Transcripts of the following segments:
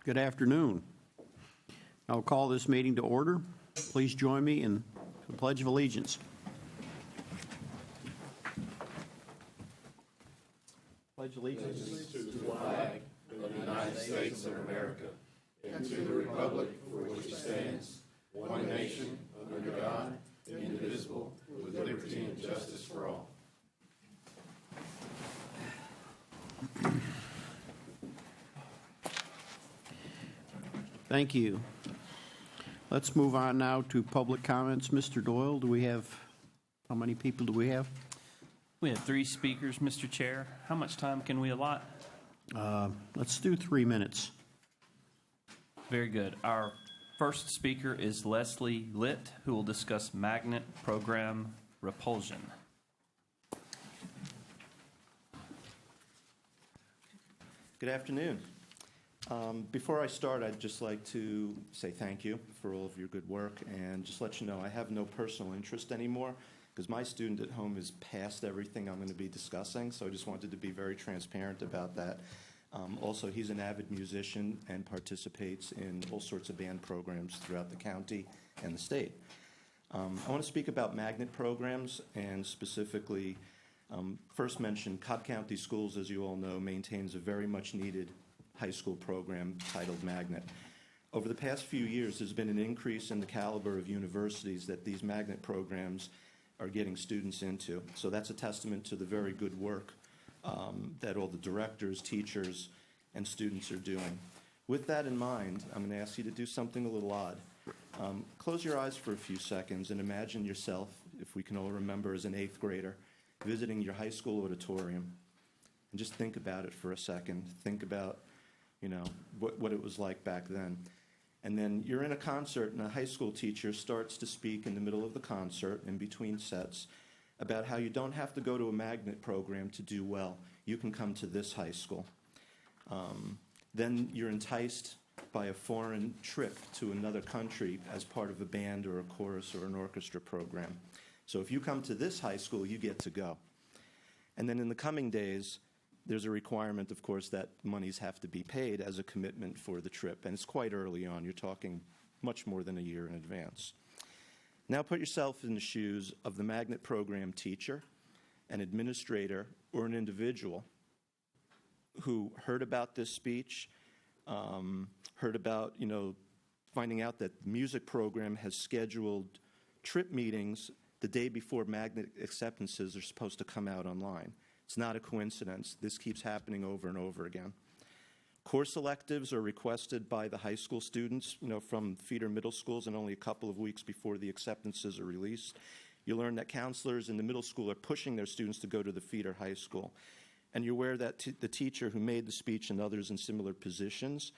Good afternoon. I'll call this meeting to order. Please join me in the Pledge of Allegiance. Pledge allegiance to the flag of the United States of America and to the republic for which it stands, one nation, under God, indivisible, with liberty and justice for all. Thank you. Let's move on now to public comments. Mr. Doyle, how many people do we have? We have 3 speakers, Mr. Chair. How much time can we allot? Let's do 3 minutes. Very good. Our first speaker is Leslie Litt, who will discuss magnet program repulsion. Good afternoon. Before I start, I'd just like to say thank you for all of your good work and just let you know I have no personal interest anymore because my student at home is past everything I'm going to be discussing, so I just wanted to be very transparent about that. Also, he's an avid musician and participates in all sorts of band programs throughout the county and the state. I want to speak about magnet programs and specifically first mention Cobb County Schools, as you all know, maintains a very much needed high school program titled Magnet. Over the past few years, there's been an increase in the caliber of universities that these magnet programs are getting students into. So that's a testament to the very good work that all the directors, teachers, and students are doing. With that in mind, I'm going to ask you to do something a little odd. Close your eyes for a few seconds and imagine yourself, if we can all remember as an 8th grader, visiting your high school auditorium. And just think about it for a second. Think about what it was like back then. And then you're in a concert and a high school teacher starts to speak in the middle of the concert, in between sets, about how you don't have to go to a magnet program to do well. You can come to this high school. Then you're enticed by a foreign trip to another country as part of a band or a chorus or an orchestra program. So if you come to this high school, you get to go. And then in the coming days, there's a requirement, of course, that monies have to be paid as a commitment for the trip. And it's quite early on. You're talking much more than a year in advance. Now put yourself in the shoes of the magnet program teacher, an administrator, or an individual who heard about this speech, heard about, finding out that the music program has scheduled trip meetings the day before magnet acceptances are supposed to come out online. It's not a coincidence. This keeps happening over and over again. Course electives are requested by the high school students, from feeder middle schools, and only a couple of weeks before the acceptances are released. You learn that counselors in the middle school are pushing their students to go to the feeder high school. And you're aware that the teacher who made the speech and others in similar positions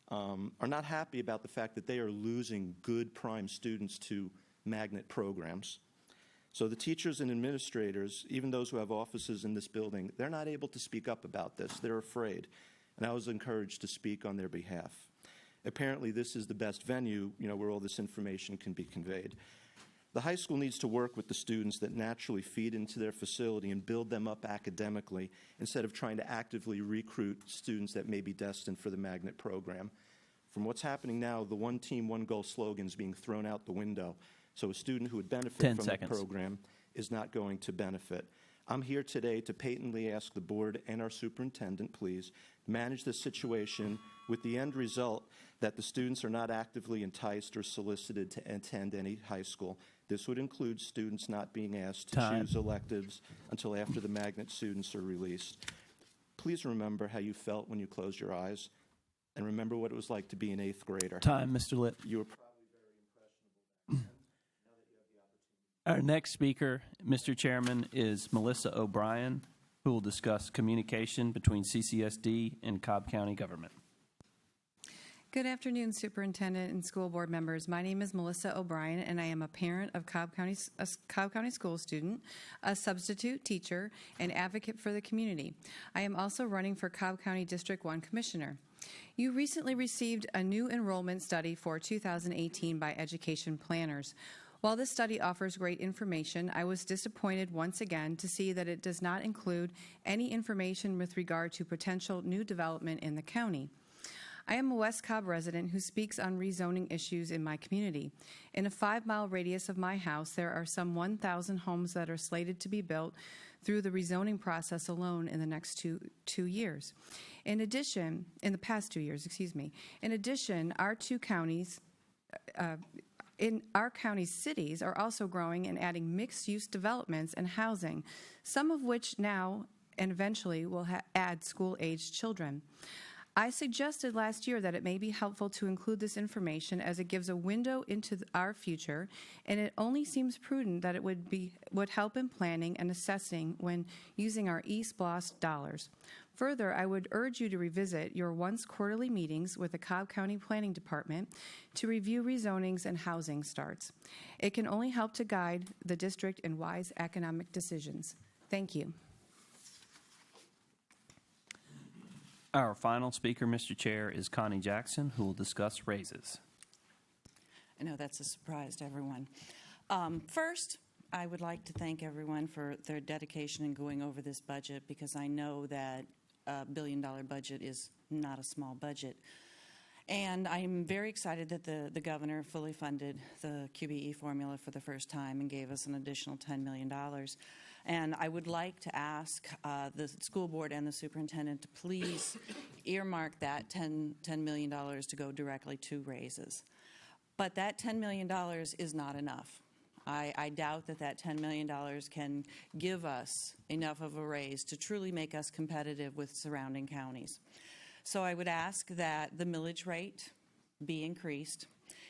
are not happy about the fact that they are losing good prime students to magnet programs. So the teachers and administrators, even those who have offices in this building, they're not able to speak up about this. They're afraid. And I was encouraged to speak on their behalf. Apparently, this is the best venue, where all this information can be conveyed. The high school needs to work with the students that naturally feed into their facility and build them up academically instead of trying to actively recruit students that may be destined for the magnet program. From what's happening now, the one team, one goal slogan is being thrown out the window. So a student who would benefit from the program is not going to benefit. I'm here today to patently ask the board and our superintendent, please, manage this situation with the end result that the students are not actively enticed or solicited to attend any high school. This would include students not being asked to choose electives until after the magnet students are released. Please remember how you felt when you closed your eyes, and remember what it was like to be an 8th grader. Time, Mr. Litt. You were probably very impressionable back then. Our next speaker, Mr. Chairman, is Melissa O'Brien, who will discuss communication between CCSD and Cobb County government. Good afternoon, Superintendent and school board members. My name is Melissa O'Brien, and I am a parent of Cobb County school student, a substitute teacher, and advocate for the community. I am also running for Cobb County District 1 Commissioner. You recently received a new enrollment study for 2018 by Education Planners. While this study offers great information, I was disappointed once again to see that it does not include any information with regard to potential new development in the county. I am a West Cobb resident who speaks on rezoning issues in my community. In a 5-mile radius of my house, there are some 1,000 homes that are slated to be built through the rezoning process alone in the next two years. In the past 2 years, excuse me. In addition, our county's cities are also growing and adding mixed-use developments and housing, some of which now and eventually will add school-aged children. I suggested last year that it may be helpful to include this information as it gives a window into our future, and it only seems prudent that it would help in planning and assessing when using our eSPLOST dollars. Further, I would urge you to revisit your once quarterly meetings with the Cobb County Planning Department to review rezonings and housing starts. It can only help to guide the district in wise economic decisions. Thank you. Our final speaker, Mr. Chair, is Connie Jackson, who will discuss raises. I know that's a surprise to everyone. First, I would like to thank everyone for their dedication in going over this budget, because I know that a billion-dollar budget is not a small budget. And I'm very excited that the governor fully funded the QBE formula for the first time and gave us an additional $10 million. And I would like to ask the school board and the superintendent to please earmark that $10 million to go directly to raises. But that $10 million is not enough. I doubt that $10 million can give us enough of a raise to truly make us competitive with surrounding counties. So I would ask that the millage rate be increased.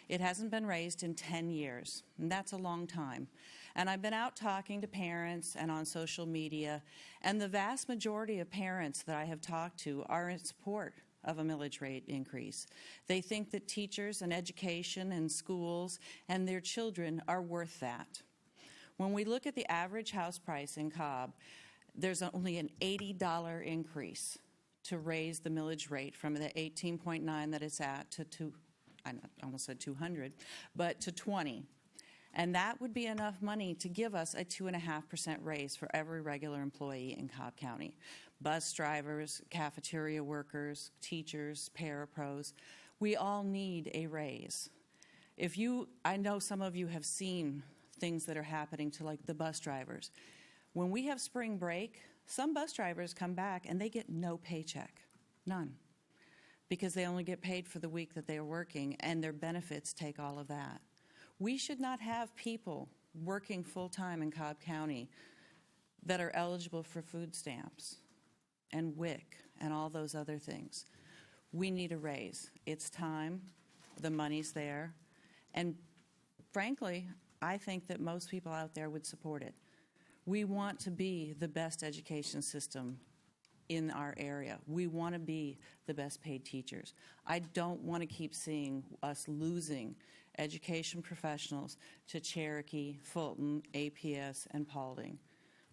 It hasn't been raised in 10 years, and that's a long time. And I've been out talking to parents and on social media, and the vast majority of parents that I have talked to are in support of a millage rate increase. They think that teachers and education and schools and their children are worth that. When we look at the average house price in Cobb, there's only an $80 increase to raise the millage rate from the 18.9 that it's at to I almost said 200, but to 20. And that would be enough money to give us a 2.5% raise for every regular employee in Cobb County. Bus drivers, cafeteria workers, teachers, parapros, we all need a raise. I know some of you have seen things that are happening to like the bus drivers. When we have spring break, some bus drivers come back and they get no paycheck, none, because they only get paid for the week that they are working, and their benefits take all of that. We should not have people working full-time in Cobb County that are eligible for food stamps and WIC and all those other things. We need a raise. It's time. The money's there. And frankly, I think that most people out there would support it. We want to be the best education system in our area. We want to be the best paid teachers. I don't want to keep seeing us losing education professionals to Cherokee, Fulton, APS, and Paulding.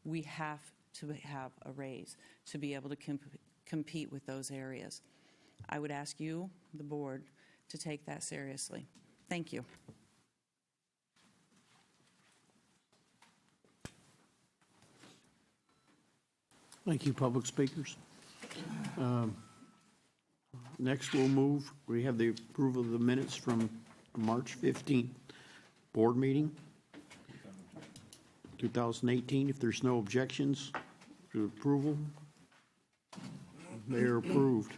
We have to have a raise to be able to compete with those areas. I would ask you, the board, to take that seriously. Thank you. Thank you, public speakers. Next, we have the approval of the minutes from March 15th board meeting, 2018. If there's no objections to approval, they are approved.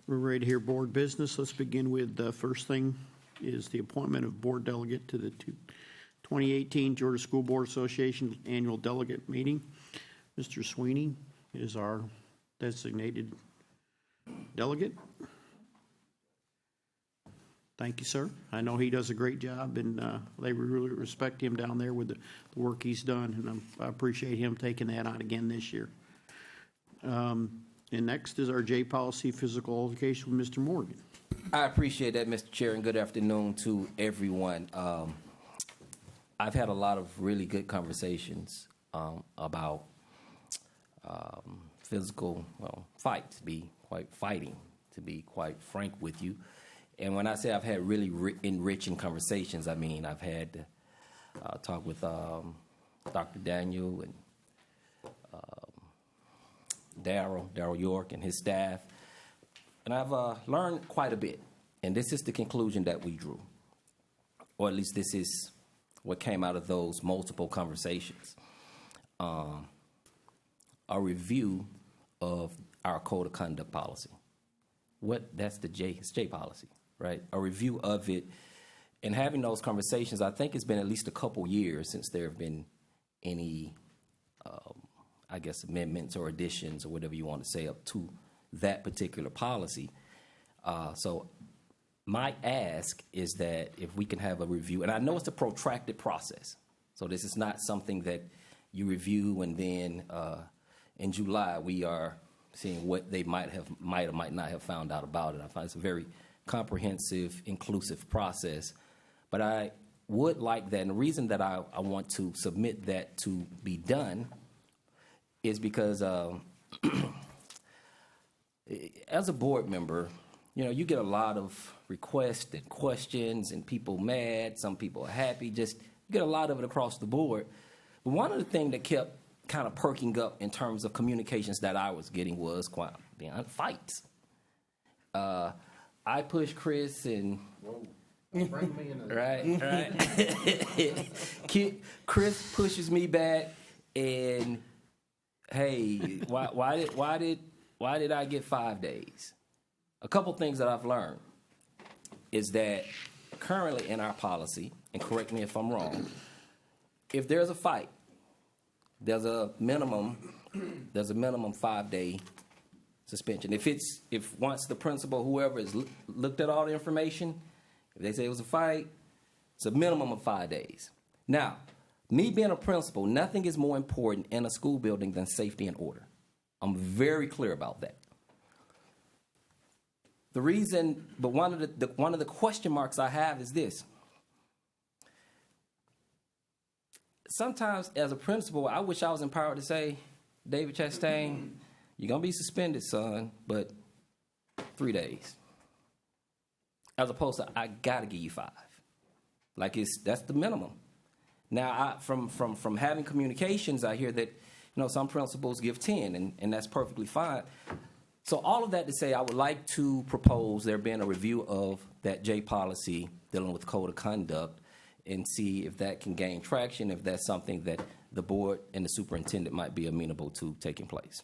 We're ready to hear board business. Let's begin with the first thing is the appointment of board delegate to the 2018 Georgia School Board Association annual delegate meeting. Mr. Sweeney is our designated delegate. Thank you, sir. I know he does a great job, and they really respect him down there with the work he's done, and I appreciate him taking that on again this year. And next is our J policy physical education with Mr. Morgan. I appreciate that, Mr. Chair, and good afternoon to everyone. I've had a lot of really good conversations about physical fight, to be quite frank with you. And when I say I've had really enriching conversations, I mean I've had talk with Dr. Daniel and Darryl York, and his staff. And I've learned quite a bit. And this is the conclusion that we drew, or at least this is what came out of those multiple conversations. A review of our code of conduct policy. That's the J policy, right? A review of it. And having those conversations, I think it's been at least a couple years since there have been any, amendments or additions or whatever you want to say up to that particular policy. So my ask is that if we can have a review, and I know it's a protracted process, so this is not something that you review and then in July we are seeing what they might or might not have found out about it. I find it's a very comprehensive, inclusive process. But I would like that, and the reason that I want to submit that to be done is because as a board member, you get a lot of requests and questions and people mad, some people are happy, you get a lot of it across the board. But one of the things that kept kind of perking up in terms of communications that I was getting was fights. I pushed Chris and... Whoa. Bring me in. Right. Chris pushes me back, and hey, why did I get 5 days? A couple things that I've learned is that currently in our policy, and correct me if I'm wrong, if there's a fight, there's a minimum 5-day suspension. If once the principal, whoever has looked at all the information, if they say it was a fight, it's a minimum of 5 days. Now, me being a principal, nothing is more important in a school building than safety and order. I'm very clear about that. The reason, but one of the question marks I have is this. Sometimes as a principal, I wish I was empowered to say, David Chastain, you're going to be suspended, son, but 3 days. As opposed to, I got to give you 5. That's the minimum. Now, from having communications, I hear that, some principals give 10, and that's perfectly fine. So all of that to say, I would like to propose there being a review of that J policy dealing with code of conduct and see if that can gain traction, if that's something that the board and the superintendent might be amenable to taking place.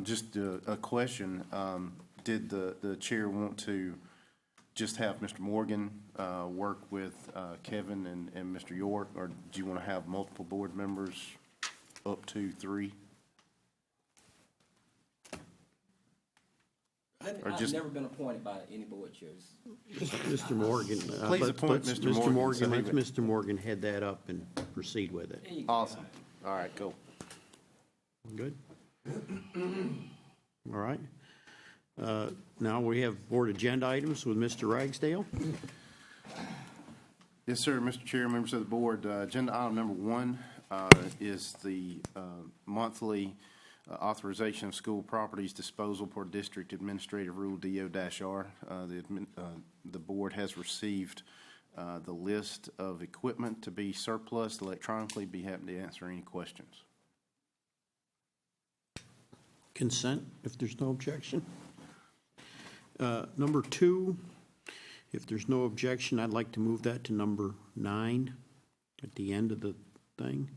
Just a question. Did the chair want to just have Mr. Morgan work with Kevin and Mr. York, or do you want to have multiple board members, up to 3? I've never been appointed by any board chairs. Mr. Morgan. Please appoint Mr. Morgan. Let Mr. Morgan head that up and proceed with it. Awesome. All right, go. Good? All right. Now we have board agenda items with Mr. Ragsdale. Yes, sir, Mr. Chair, members of the board. Agenda item number 1 is the monthly authorization of school properties disposal per district administrative rule DO-R. The board has received the list of equipment to be surplus electronically. Be happy to answer any questions. Consent, if there's no objection. Number 2, if there's no objection, I'd like to move that to number 9 at the end of the thing.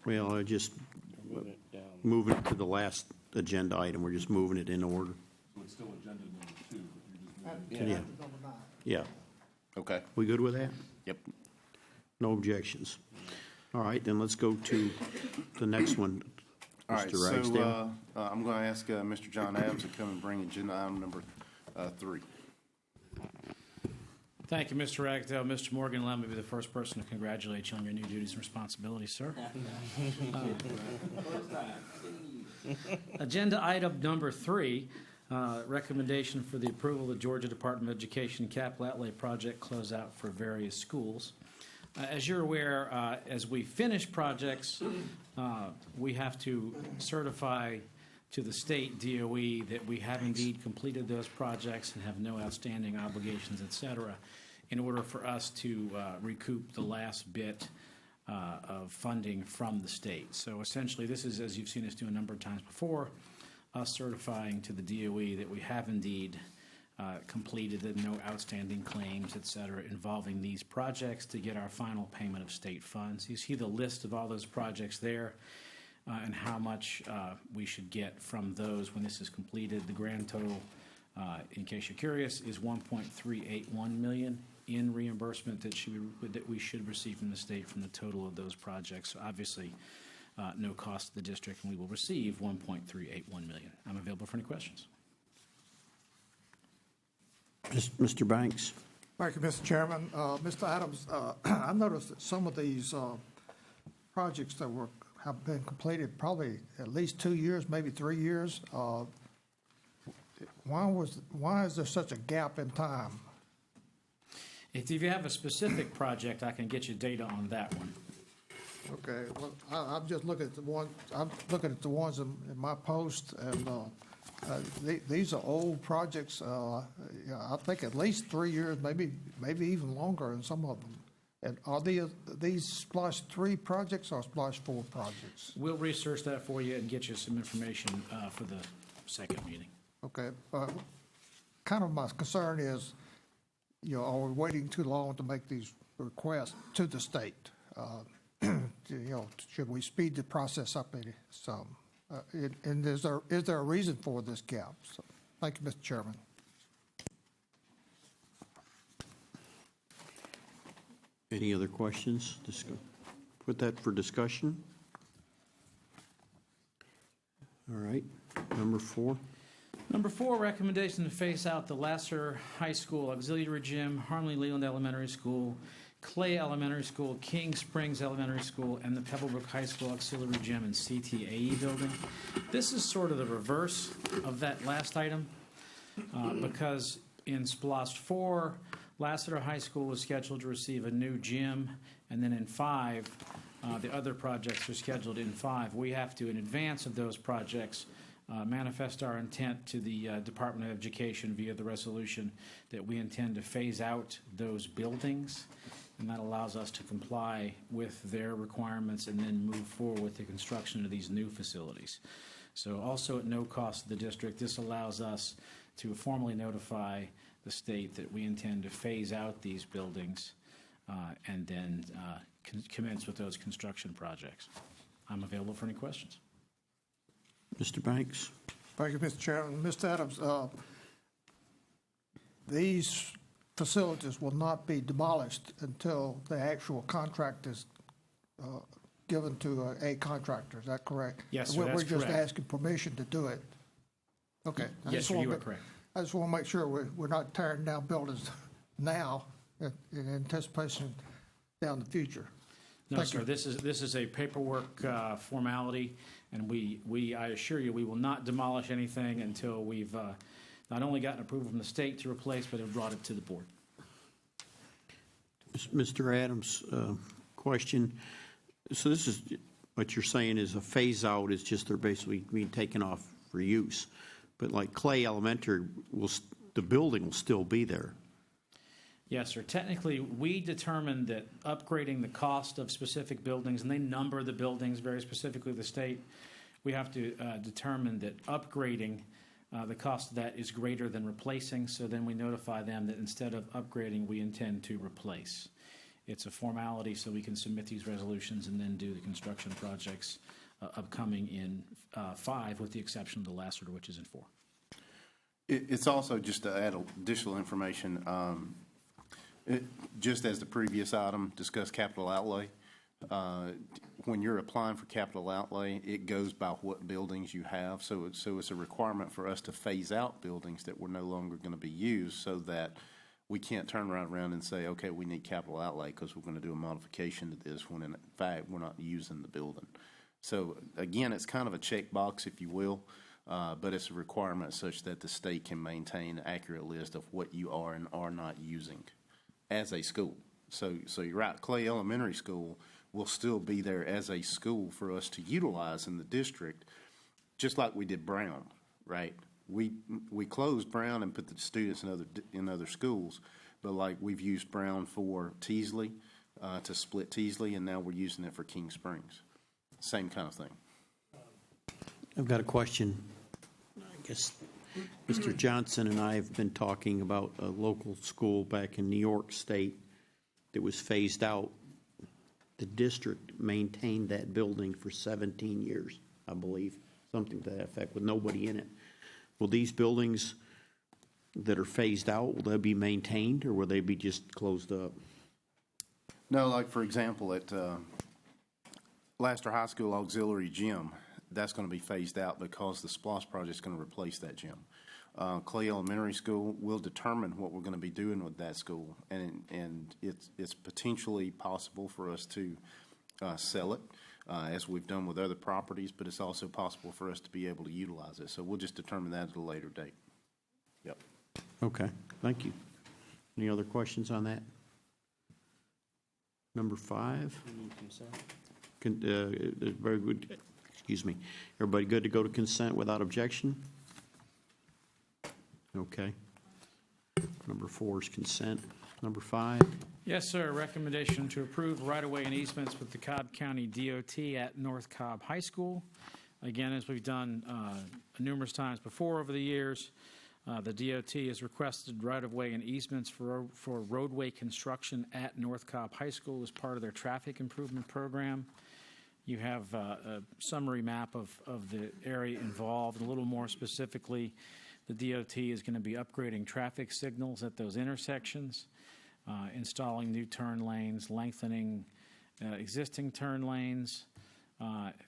Well, I just moving it to the last agenda item. We're just moving it in order. So it's still agenda number 2, but you're just moving Yeah. Okay. We good with that? Yep. No objections. All right, then let's go to the next one. All right, Mr. Ragsdale. so I'm going to ask Mr. John Adams to come and bring agenda item number 3. Thank you, Mr. Ragsdale. Mr. Morgan, allow me to be the first person to congratulate you on your new duties and responsibilities, sir. Agenda item number 3, recommendation for the approval of the Georgia Department of Education capital outlay project closeout for various schools. As you're aware, as we finish projects, we have to certify to the state DOE that we have indeed completed those projects and have no outstanding obligations, et cetera, in order for us to recoup the last bit of funding from the state. So essentially, this is, as you've seen us do a number of times before, us certifying to the DOE that we have indeed completed and no outstanding claims, et cetera, involving these projects to get our final payment of state funds. You see the list of all those projects there and how much we should get from those when this is completed. The grand total, in case you're curious, is $1.381 million in reimbursement that we should receive from the state from the total of those projects. So obviously, no cost to the district, and we will receive $1.381 million. I'm available for any questions. Mr. Banks? Thank you, Mr. Chairman. Mr. Adams, I noticed that some of these projects that have been completed probably at least 2 years, maybe 3 years. Why is there such a gap in time? If you have a specific project, I can get you data on that one. Okay, well, I'm just looking at the one. I'm looking at the ones in my post, and these are old projects. I think at least 3 years, maybe even longer in some of them. And are these Splash 3 projects or Splash 4 projects? We'll research that for you and get you some information for the second meeting. Okay, kind of my concern is, are we waiting too long to make these requests to the state? Should we speed the process up some? And is there a reason for this gap? So, thank you, Mr. Chairman. Any other questions? Put that for discussion. All right, number 4. Number 4, recommendation to phase out the Lasser High School Auxiliary Gym, Harmony Leland Elementary School, Clay Elementary School, King Springs Elementary School, and the Pebblebrook High School Auxiliary Gym and CTAE building. This is sort of the reverse of that last item because in SPLOST 4, Lasseter High School is scheduled to receive a new gym, and then in 5, the other projects are scheduled in 5. We have to, in advance of those projects, manifest our intent to the Department of Education via the resolution that we intend to phase out those buildings, and that allows us to comply with their requirements and then move forward with the construction of these new facilities. So also at no cost to the district, this allows us to formally notify the state that we intend to phase out these buildings and then commence with those construction projects. I'm available for any questions. Mr. Banks? Thank you, Mr. Chairman. Mr. Adams, these facilities will not be demolished until the actual contract is given to a contractor. Is that correct? Yes, sir, that's We're just correct. asking permission to do it. Okay. Yes, sir, you are correct. I just want to make sure we're not tearing down buildings now in anticipation down the future. No, Thank sir. you. This is a paperwork formality, and I assure you, we will not demolish anything until we've not only gotten approval from the state to replace, but have brought it to the board. Mr. Adams, question. So this is what you're saying is a phase out is just they're basically being taken off for use. But like Clay Elementary, the building will still be there. Yes, sir. Technically, we determined that upgrading the cost of specific buildings, and they number the buildings very specifically, the state, we have to determine that upgrading the cost of that is greater than replacing, so then we notify them that instead of upgrading, we intend to replace. It's a formality so we can submit these resolutions and then do the construction projects upcoming in 5, with the exception of the last order, which is in 4. It's also, just to add additional information, just as the previous item discussed capital outlay, when you're applying for capital outlay, it goes by what buildings you have. So it's a requirement for us to phase out buildings that were no longer going to be used, so that we can't turn right around and say, okay, we need capital outlay because we're going to do a modification to this, when in fact we're not using the building. So again, it's kind of a checkbox, if you will, but it's a requirement such that the state can maintain an accurate list of what you are and are not using as a school. So you're right, Clay Elementary School will still be there as a school for us to utilize in the district. just like we did Brown, right? We closed Brown and put the students in other schools, but like we've used Brown for Teasley, to split Teasley, and now we're using it for King Springs. Same kind of thing. I've got a question. I guess Mr. Johnson and I have been talking about a local school back in New York State that was phased out. The district maintained that building for 17 years, I believe, something to that effect, with nobody in it. Will these buildings that are phased out, will they be maintained, or will they be just closed up? No, like for example, at Laster High School Auxiliary Gym, that's going to be phased out because the SPLOST project is going to replace that gym. Clay Elementary School will determine what we're going to be doing with that school, and it's potentially possible for us to sell it, as we've done with other properties, but it's also possible for us to be able to utilize it. So we'll just determine that at a later date. Yep. Okay, thank you. Any other questions on that? Number 5. Very good. Excuse me. Everybody good to go to consent without objection? Okay. Number 4 is consent. Number 5. Yes, sir. Recommendation to approve right-of-way and easements with the Cobb County DOT at North Cobb High School. Again, as we've done numerous times before over the years, the DOT has requested right-of-way and easements for roadway construction at North Cobb High School as part of their traffic improvement program. You have a summary map of the area involved. A little more specifically, the DOT is going to be upgrading traffic signals at those intersections, installing new turn lanes, lengthening existing turn lanes,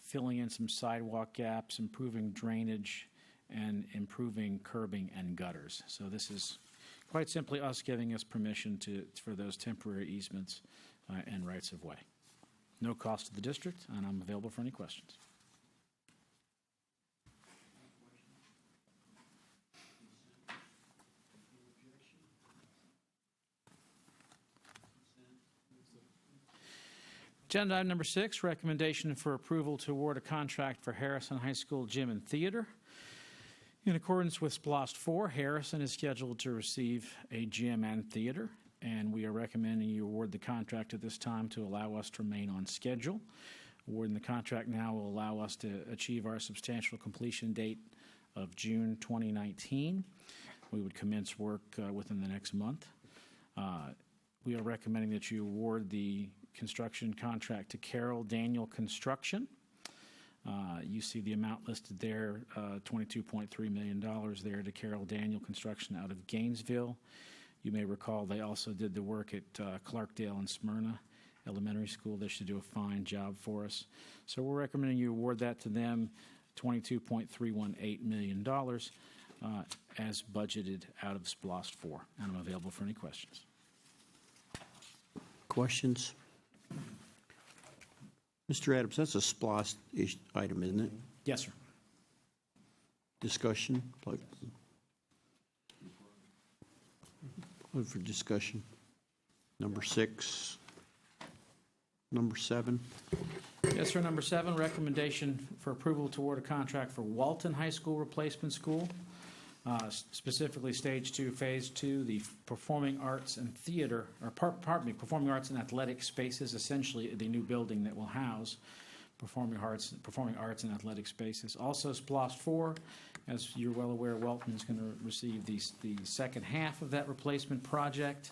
filling in some sidewalk gaps, improving drainage, and improving curbing and gutters. So this is quite simply us giving us permission for those temporary easements and rights of way. No cost to the district, and I'm available for any questions. Agenda item number 6, recommendation for approval to award a contract for Harrison High School Gym and Theater. In accordance with SPLOST 4, Harrison is scheduled to receive a gym and theater, and we are recommending you award the contract at this time to allow us to remain on schedule. Awarding the contract now will allow us to achieve our substantial completion date of June 2019. We would commence work within the next month. We are recommending that you award the construction contract to Carroll Daniel Construction. You see the amount listed there, $22.3 million there to Carroll Daniel Construction out of Gainesville. You may recall they also did the work at Clarkdale and Smyrna Elementary School. They should do a fine job for us. So we're recommending you award that to them, $22.318 million as budgeted out of SPLOST 4. And I'm available for any questions. Questions? Mr. Adams, that's a SPLOST item, isn't it? Yes, sir. Discussion? For discussion. Number 6. Number 7. Yes, sir. Number 7, recommendation for approval to award a contract for Walton High School Replacement School, specifically Stage 2, Phase 2, the Performing Arts and Theater, or pardon me, Performing Arts and Athletic Spaces, essentially the new building that will house Performing Arts and Athletic Spaces. Also, SPLOST 4, as you're well aware, Walton is going to receive the second half of that replacement project.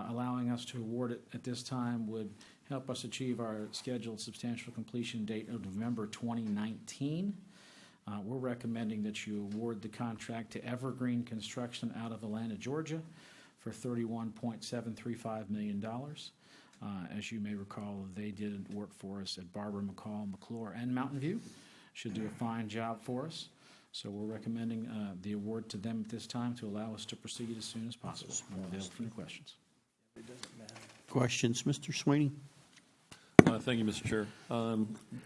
Allowing us to award it at this time would help us achieve our scheduled substantial completion date of November 2019. We're recommending that you award the contract to Evergreen Construction out of Atlanta, Georgia for $31.735 million. As you may recall, they did work for us at Barber, McCall, McClure, and Mountain View. Should do a fine job for us. So we're recommending the award to them at this time to allow us to proceed as soon as possible. I'm available for any questions. Questions, Mr. Sweeney? Thank you, Mr. Chair.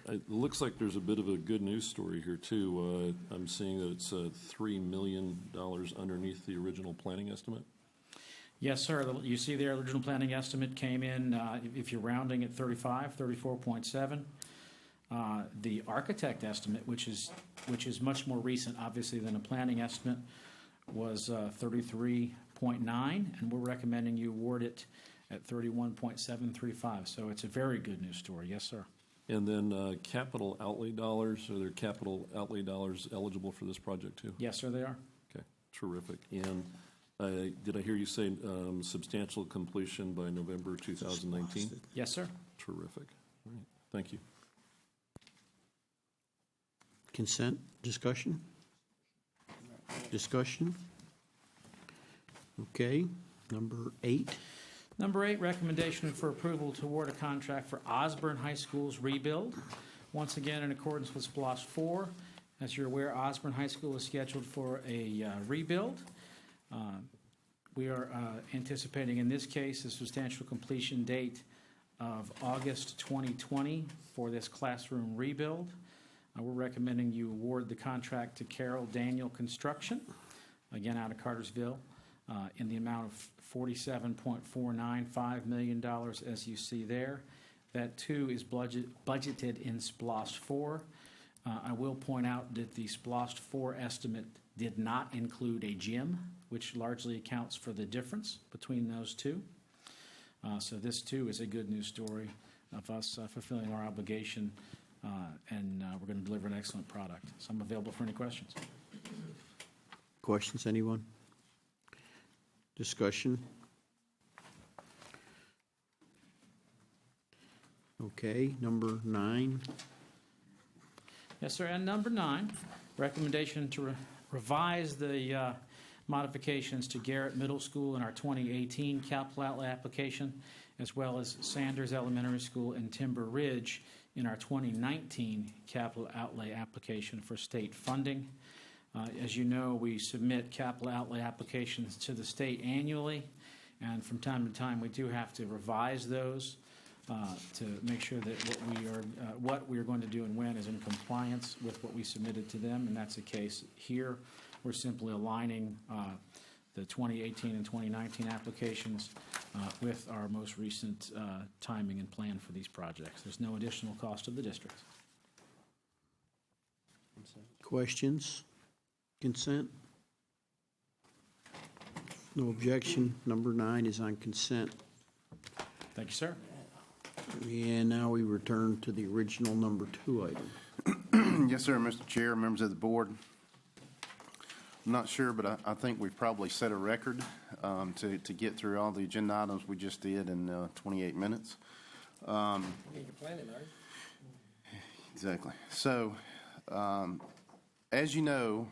It looks like there's a bit of a good news story here, too. I'm seeing that it's $3 million underneath the original planning estimate. Yes, sir. You see the original planning estimate came in, if you're rounding at 34.7. The architect estimate, which is much more recent, obviously, than a planning estimate, was 33.9, and we're recommending you award it at 31.735. So it's a very good news story. Yes, sir. And then capital outlay dollars, are there capital outlay dollars eligible for this project too? Yes, sir, they are. Okay, terrific. And did I hear you say substantial completion by November 2019? Yes, sir. Terrific. All right, thank you. Consent, discussion? Discussion? Okay, number 8. Number 8, recommendation for approval to award a contract for Osborne High School's rebuild. Once again, in accordance with SPLOST 4. As you're aware, Osborne High School is scheduled for a rebuild. We are anticipating, in this case, a substantial completion date of August 2020 for this classroom rebuild. We're recommending you award the contract to Carroll Daniel Construction, again out of Cartersville, in the amount of $47.495 million, as you see there. That, too, is budgeted in SPLOST 4. I will point out that the SPLOST 4 estimate did not include a gym, which largely accounts for the difference between those two. So this, too, is a good news story of us fulfilling our obligation, and we're going to deliver an excellent product. So I'm available for any questions. Questions, anyone? Discussion? Okay, number 9. Yes, sir. And number 9, recommendation to revise the modifications to Garrett Middle School in our 2018 capital outlay application, as well as Sanders Elementary School and Timber Ridge in our 2019 capital outlay application for state funding. As you know, we submit capital outlay applications to the state annually, and from time to time we do have to revise those to make sure that what we are going to do and when is in compliance with what we submitted to them, and that's the case here. We're simply aligning the 2018 and 2019 applications with our most recent timing and plan for these projects. There's no additional cost to the district. Questions? Consent? No objection. Number 9 is on consent. Thank you, sir. And now we return to the original number 2 item. Yes, sir, Mr. Chair, members of the board. I'm not sure, but I think we've probably set a record to get through all the agenda items we just did in 28 minutes. Exactly. So, as you know,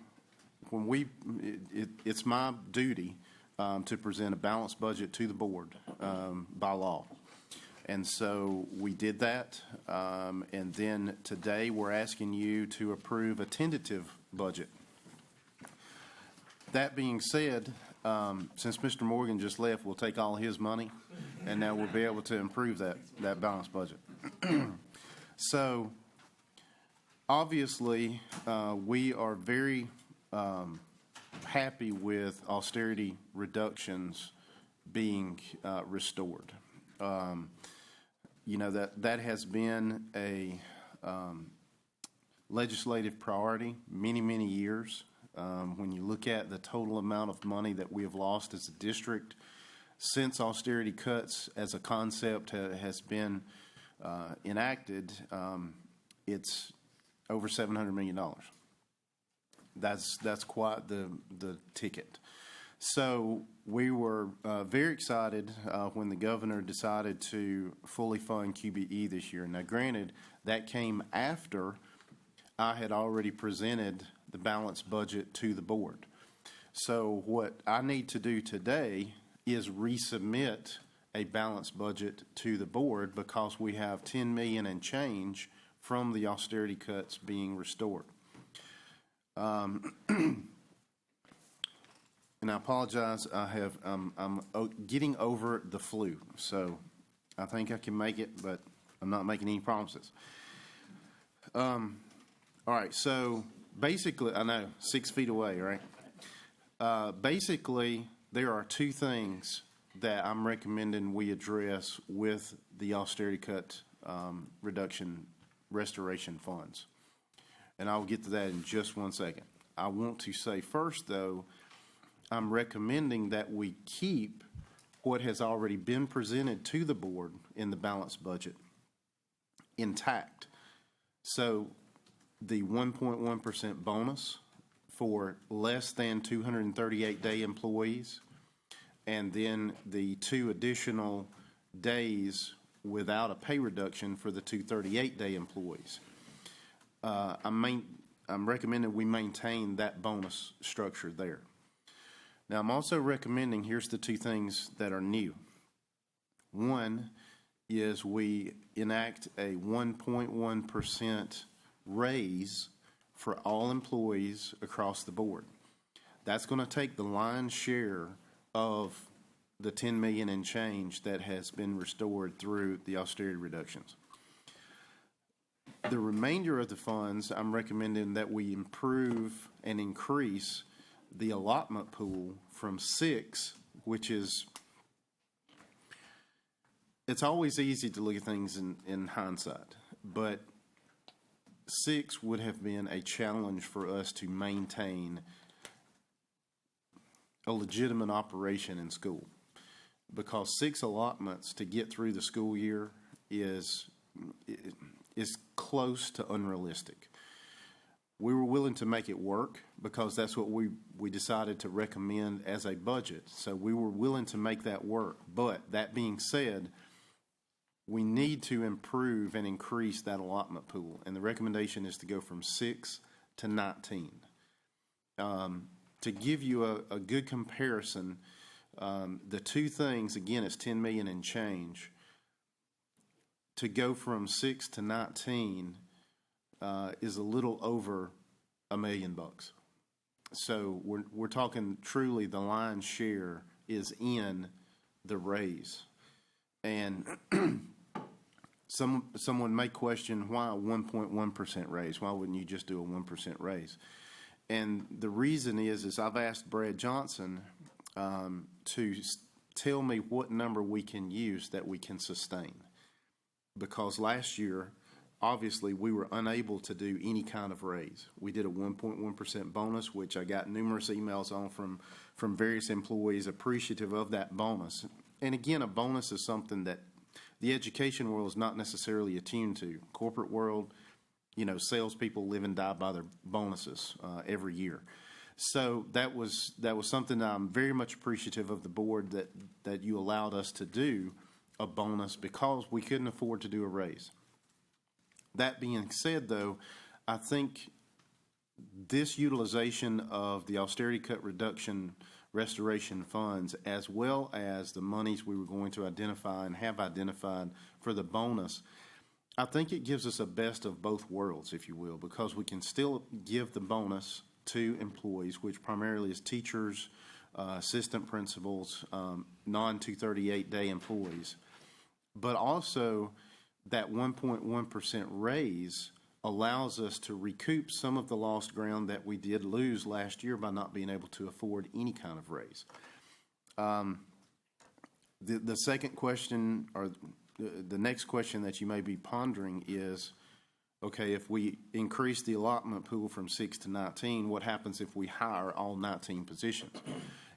when it's my duty to present a balanced budget to the board by law. And so we did that, and then today we're asking you to approve a tentative budget. That being said, since Mr. Morgan just left, we'll take all his money, and now we'll be able to improve that balanced budget. So, obviously, we are very happy with austerity reductions being restored. You know, that has been a legislative priority many, many years. When you look at the total amount of money that we have lost as a district since austerity cuts as a concept has been enacted, it's over $700 million. That's quite the ticket. So we were very excited when the governor decided to fully fund QBE this year. Now, granted, that came after I had already presented the balanced budget to the board. So what I need to do today is resubmit a balanced budget to the board because we have $10 million and change from the austerity cuts being restored. And I apologize, I'm getting over the flu, so I think I can make it, but I'm not making any promises. All right, so basically, I know, 6 feet away, right? Basically, there are 2 things that I'm recommending we address with the austerity cut reduction restoration funds. And I'll get to that in just one second. I want to say first, though, I'm recommending that we keep what has already been presented to the board in the balanced budget intact. So the 1.1% bonus for less than 238-day employees, and then the 2 additional days without a pay reduction for the 238-day employees. I'm recommending we maintain that bonus structure there. Now, I'm also recommending, here's the 2 things that are new. One is we enact a 1.1% raise for all employees across the board. That's going to take the lion's share of the $10 million and change that has been restored through the austerity reductions. The remainder of the funds, I'm recommending that we improve and increase the allotment pool from 6, which is, it's always easy to look at things in hindsight, but 6 would have been a challenge for us to maintain a legitimate operation in school, because 6 allotments to get through the school year is close to unrealistic. We were willing to make it work because that's what we decided to recommend as a budget. So we were willing to make that work. But that being said, we need to improve and increase that allotment pool. And the recommendation is to go from 6 to 19. To give you a good comparison, the 2 things, again, it's $10 million and change. To go from 6 to 19 is a little over $1 million. So we're talking truly the lion's share is in the raise. And someone may question why a 1.1% raise. Why wouldn't you just do a 1% raise? And the reason is I've asked Brad Johnson to tell me what number we can use that we can sustain. Because last year, obviously, we were unable to do any kind of raise. We did a 1.1% bonus, which I got numerous emails on from various employees appreciative of that bonus. And again, a bonus is something that the education world is not necessarily attuned to. Corporate world, salespeople live and die by their bonuses every year. So that was something that I'm very much appreciative of the board that you allowed us to do a bonus because we couldn't afford to do a raise. That being said, though, I think this utilization of the austerity cut reduction restoration funds, as well as the monies we were going to identify and have identified for the bonus, I think it gives us a best of both worlds, if you will, because we can still give the bonus to employees, which primarily is teachers, assistant principals, non-238-day employees. But also, that 1.1% raise allows us to recoup some of the lost ground that we did lose last year by not being able to afford any kind of raise. The second question, or the next question that you may be pondering is, okay, if we increase the allotment pool from 6 to 19, what happens if we hire all 19 positions?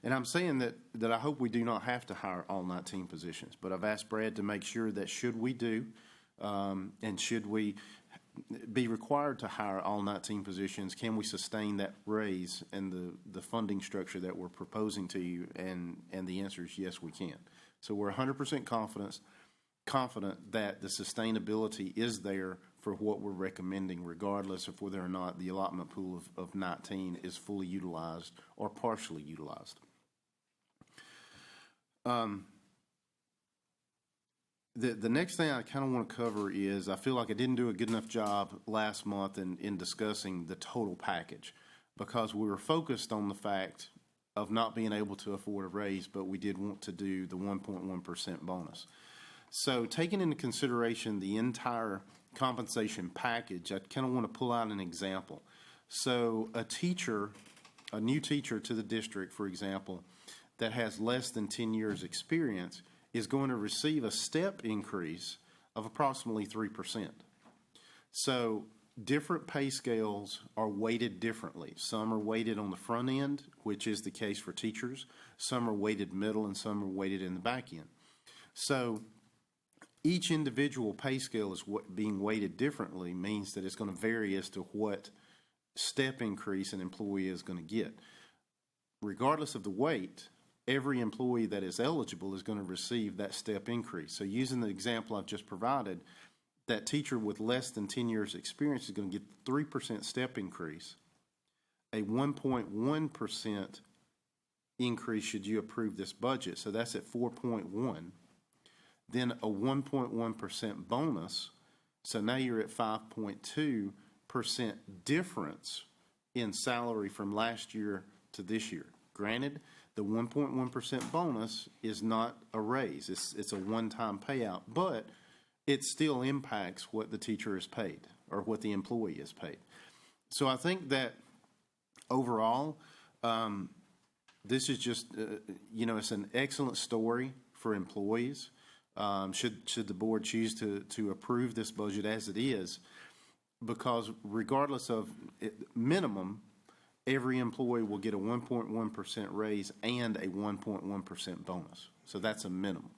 And I'm saying that I hope we do not have to hire all 19 positions, but I've asked Brad to make sure that should we do, and should we be required to hire all 19 positions, can we sustain that raise and the funding structure that we're proposing to you? And the answer is yes, we can. So we're 100% confident that the sustainability is there for what we're recommending, regardless of whether or not the allotment pool of 19 is fully utilized or partially utilized. The next thing I kind of want to cover is I feel like I didn't do a good enough job last month in discussing the total package, because we were focused on the fact of not being able to afford a raise, but we did want to do the 1.1% bonus. So taking into consideration the entire compensation package, I kind of want to pull out an example. So a new teacher to the district, for example, that has less than 10 years experience is going to receive a step increase of approximately 3%. So different pay scales are weighted differently. Some are weighted on the front end, which is the case for teachers. Some are weighted middle, and some are weighted in the back end. So each individual pay scale is being weighted differently means that it's going to vary as to what step increase an employee is going to get. Regardless of the weight, every employee that is eligible is going to receive that step increase. So using the example I've just provided, that teacher with less than 10 years experience is going to get 3% step increase, a 1.1% increase should you approve this budget. So that's at 4.1. Then a 1.1% bonus. So now you're at 5.2% difference in salary from last year to this year. Granted, the 1.1% bonus is not a raise. It's a one-time payout, but it still impacts what the teacher is paid or what the employee is paid. So I think that overall, this is just, it's an excellent story for employees. Should the board choose to approve this budget as it is, because regardless of minimum, every employee will get a 1.1% raise and a 1.1% bonus. So that's a minimum.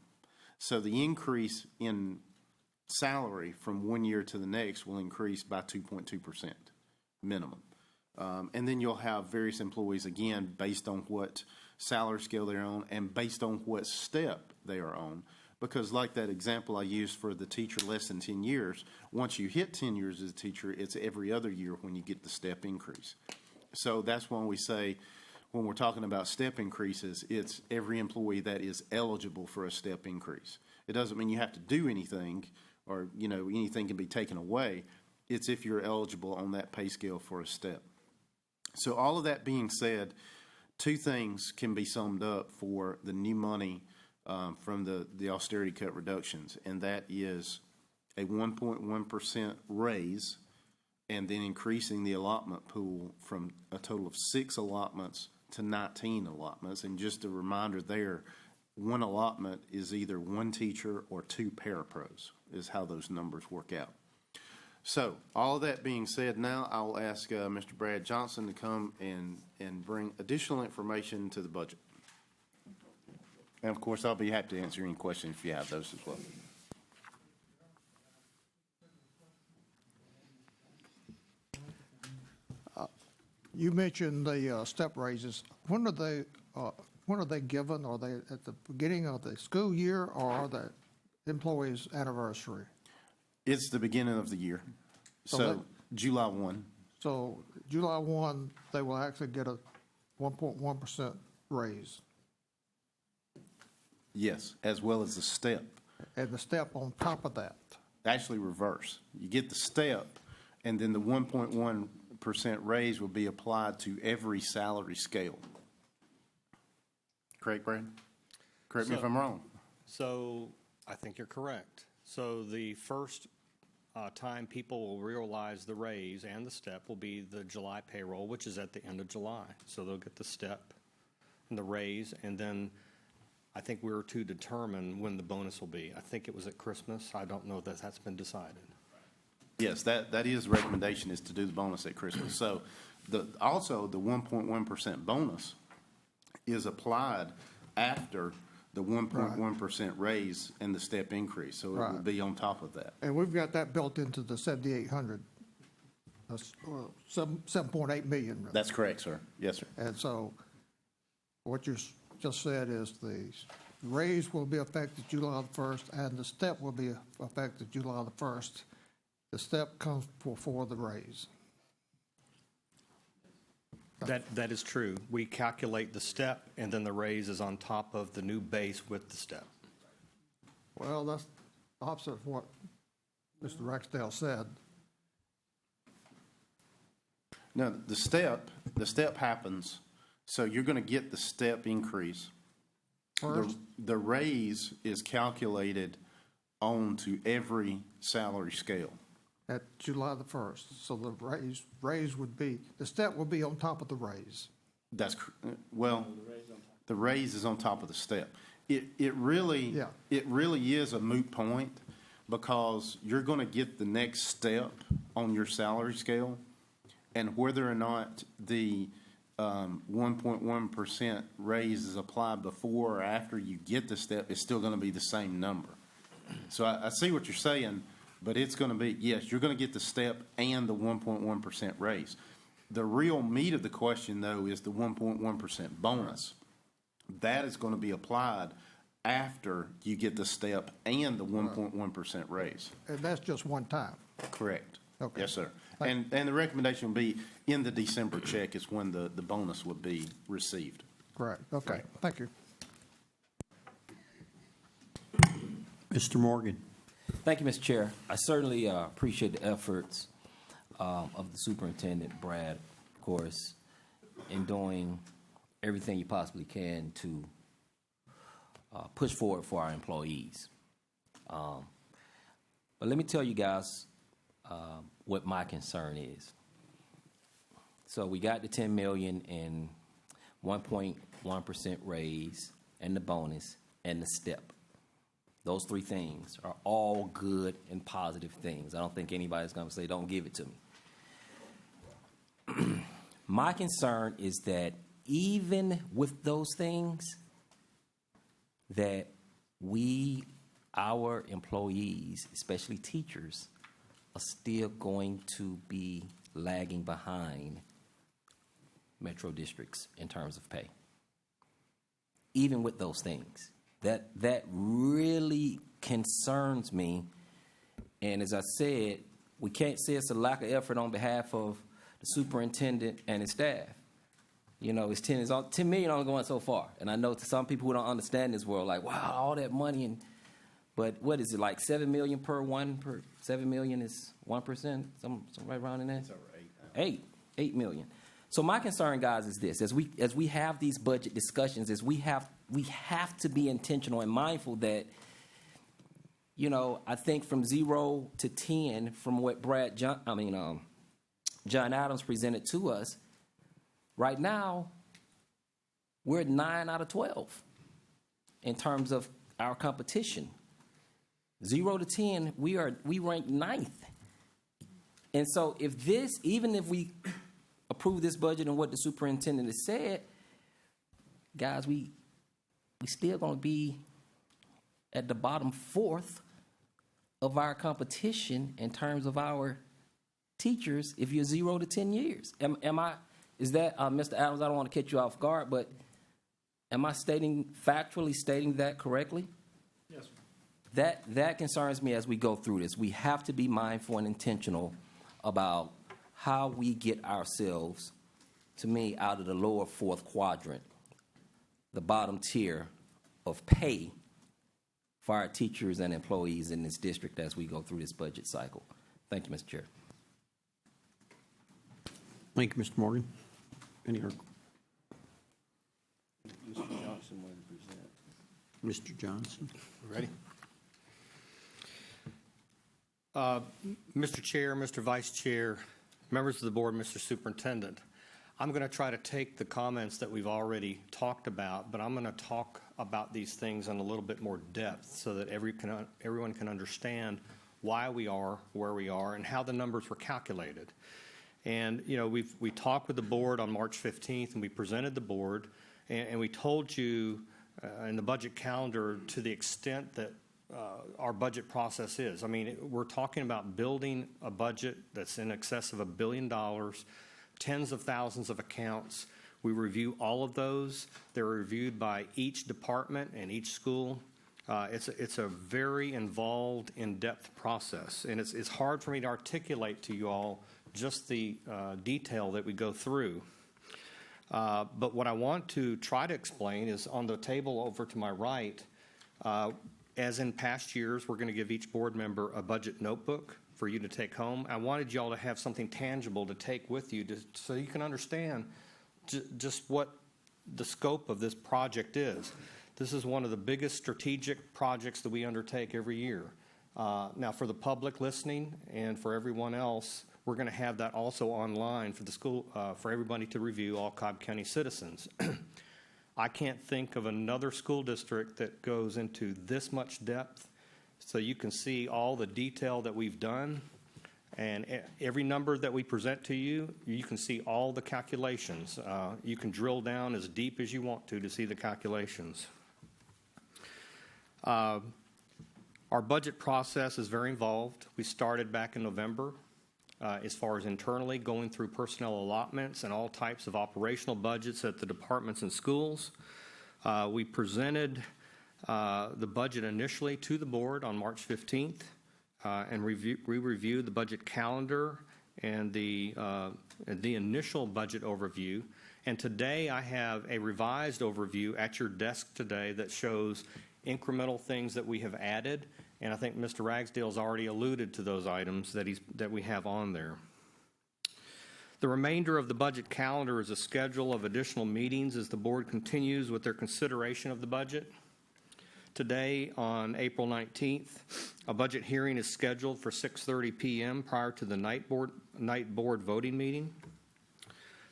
So the increase in salary from one year to the next will increase by 2.2% minimum. And then you'll have various employees, again, based on what salary scale they're on and based on what step they are on. Because like that example I used for the teacher less than 10 years, once you hit 10 years as a teacher, it's every other year when you get the step increase. So that's when we say, when we're talking about step increases, it's every employee that is eligible for a step increase. It doesn't mean you have to do anything or, anything can be taken away. It's if you're eligible on that pay scale for a step. So all of that being said, two things can be summed up for the new money from the austerity cut reductions, and that is a 1.1% raise and then increasing the allotment pool from a total of 6 allotments to 19 allotments. And just a reminder there, one allotment is either one teacher or 2 parapros is how those numbers work out. So all of that being said, now I'll ask Mr. Brad Johnson to come and bring additional information to the budget. And of course, I'll be happy to answer any questions if you have those as well. You mentioned the step raises. When are they given? Are they at the beginning of the school year or are they employees' anniversary? It's the beginning of the year, so July 1. So July 1, they will actually get a 1.1% raise. Yes, as well as the step. And the step on top of that. Actually reverse. You get the step, and then the 1.1% raise will be applied to every salary scale. Correct, Brad? Correct me if I'm wrong. So I think you're correct. So the first time people will realize the raise and the step will be the July payroll, which is at the end of July. So they'll get the step and the raise, and then I think we were to determine when the bonus will be. I think it was at Christmas. I don't know that that's been decided. Yes, that is the recommendation, is to do the bonus at Christmas. So also the 1.1% bonus is applied after the 1.1% raise and the step increase. So it will be on top of that. And we've got that built into the 7,800, 7.8 million. Really. That's correct, sir. Yes, sir. And so what you just said is the raise will be effective July the 1st and the step will be effective July the 1st. The step comes before the raise. That is true. We calculate the step, and then the raise is on top of the new base with the step. Well, that's opposite of what Mr. Raxdale said. No, the step happens, so you're going to get the step increase. First, The raise is calculated onto every salary scale. at July the 1st. So the raise would be, the step would be on top of the raise. Well, the raise is on top of the step. It really is a moot point, because you're going to get the next step on your salary scale, and whether or not the 1.1% raise is applied before or after you get the step, it's still going to be the same number. So I see what you're saying, but it's going to be, yes, you're going to get the step and the 1.1% raise. The real meat of the question, though, is the 1.1% bonus. That is going to be applied after you get the step and the 1.1% raise. And that's just one time. Correct. Okay. Yes, sir. And the recommendation would be in the December check is when the bonus would be received. Correct. Okay. Right. Thank you. Mr. Morgan. Thank you, Mr. Chair. I certainly appreciate the efforts of the superintendent, Brad, of course, in doing everything you possibly can to push forward for our employees. But let me tell you guys what my concern is. So we got the $10 million in 1.1% raise and the bonus and the step. Those three things are all good and positive things. I don't think anybody's going to say, don't give it to me. My concern is that even with those things, that our employees, especially teachers, are still going to be lagging behind metro districts in terms of pay. Even with those things. That really concerns me. And as I said, we can't say it's a lack of effort on behalf of the superintendent and his staff. You know, it's $10 million only going so far. And I know to some people who don't understand this world, like, wow, all that money. But what is it, like $7 million per 7 million is 1%? Some right around in there? It's over 8 million. So my concern, guys, is this. As we have these budget discussions, we have to be intentional and mindful that, you know, I think from 0 to 10, from what John Adams presented to us, right now, we're at 9 out of 12 in terms of our competition. 0 to 10, we rank 9th. And so even if we approve this budget and what the superintendent has said, guys, we still going to be at the bottom 4th of our competition in terms of our teachers if you're 0 to 10 years. Is that, Mr. Adams, I don't want to catch you off guard, but am I factually stating that correctly? Yes, sir. That concerns me as we go through this. We have to be mindful and intentional about how we get ourselves, to me, out of the lower 4th quadrant, the bottom tier of pay for our teachers and employees in this district as we go through this budget cycle. Thank you, Mr. Chair. Thank you, Mr. Morgan. Any other? Mr. Johnson wanted to present. Mr. Johnson. Ready? Mr. Chair, Mr. Vice Chair, members of the board, Mr. Superintendent, I'm going to try to take the comments that we've already talked about, but I'm going to talk about these things in a little bit more depth so that everyone can understand why we are where we are and how the numbers were calculated. And, you know, we talked with the board on March 15th, and we presented the board, and we told you in the budget calendar to the extent that our budget process is. I mean, we're talking about building a budget that's in excess of $1 billion, tens of thousands of accounts. We review all of those. They're reviewed by each department and each school. It's a very involved, in-depth process, and it's hard for me to articulate to you all just the detail that we go through. But what I want to try to explain is on the table over to my right, as in past years, we're going to give each board member a budget notebook for you to take home. I wanted you all to have something tangible to take with you so you can understand just what the scope of this project is. This is one of the biggest strategic projects that we undertake every year. Now, for the public listening and for everyone else, we're going to have that also online for the school, for everybody to review, all Cobb County citizens. I can't think of another school district that goes into this much depth So you can see all the detail that we've done. And every number that we present to you, you can see all the calculations. You can drill down as deep as you want to see the calculations. Our budget process is very involved. We started back in November as far as internally going through personnel allotments and all types of operational budgets at the departments and schools. We presented the budget initially to the board on March 15th. And we reviewed the budget calendar and the initial budget overview. And today I have a revised overview at your desk today that shows incremental things that we have added. And I think Mr. Ragsdale's already alluded to those items that we have on there. The remainder of the budget calendar is a schedule of additional meetings as the board continues with their consideration of the budget. Today, on April 19th, a budget hearing is scheduled for 6:30 p.m. prior to the night board voting meeting.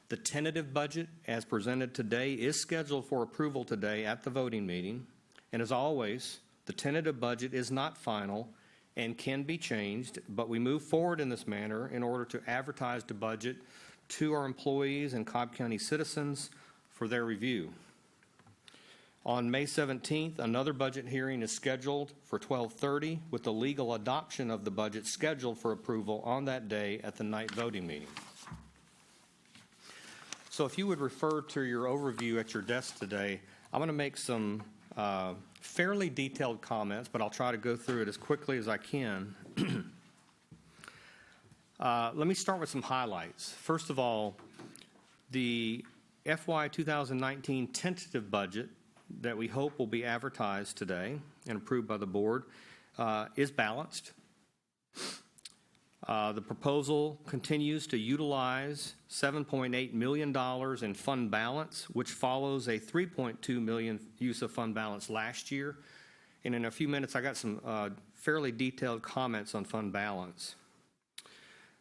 The tentative budget, as presented today, is scheduled for approval today at the voting meeting. And as always, the tentative budget is not final and can be changed, but we move forward in this manner in order to advertise the budget to our employees and Cobb County citizens for their review. On May 17th, another budget hearing is scheduled for 12:30 with the legal adoption of the budget scheduled for approval on that day at the night voting meeting. So if you would refer to your overview at your desk today, I'm going to make some fairly detailed comments, but I'll try to go through it as quickly as I can. Let me start with some highlights. First of all, the FY 2019 tentative budget that we hope will be advertised today and approved by the board is balanced. The proposal continues to utilize $7.8 million in fund balance, which follows a $3.2 million use of fund balance last year. And in a few minutes, I got some fairly detailed comments on fund balance.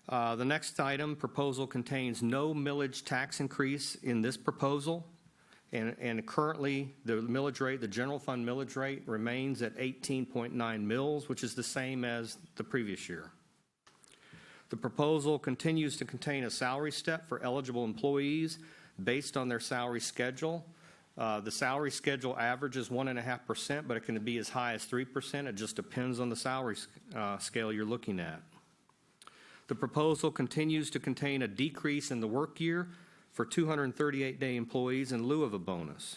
The next item, proposal contains no millage tax increase in this proposal. And currently, the millage rate, the general fund millage rate, remains at 18.9 mils, which is the same as the previous year. The proposal continues to contain a salary step for eligible employees based on their salary schedule. The salary schedule averages 1.5%, but it can be as high as 3%. It just depends on the salary scale you're looking at. The proposal continues to contain a decrease in the work year for 238-day employees in lieu of a bonus.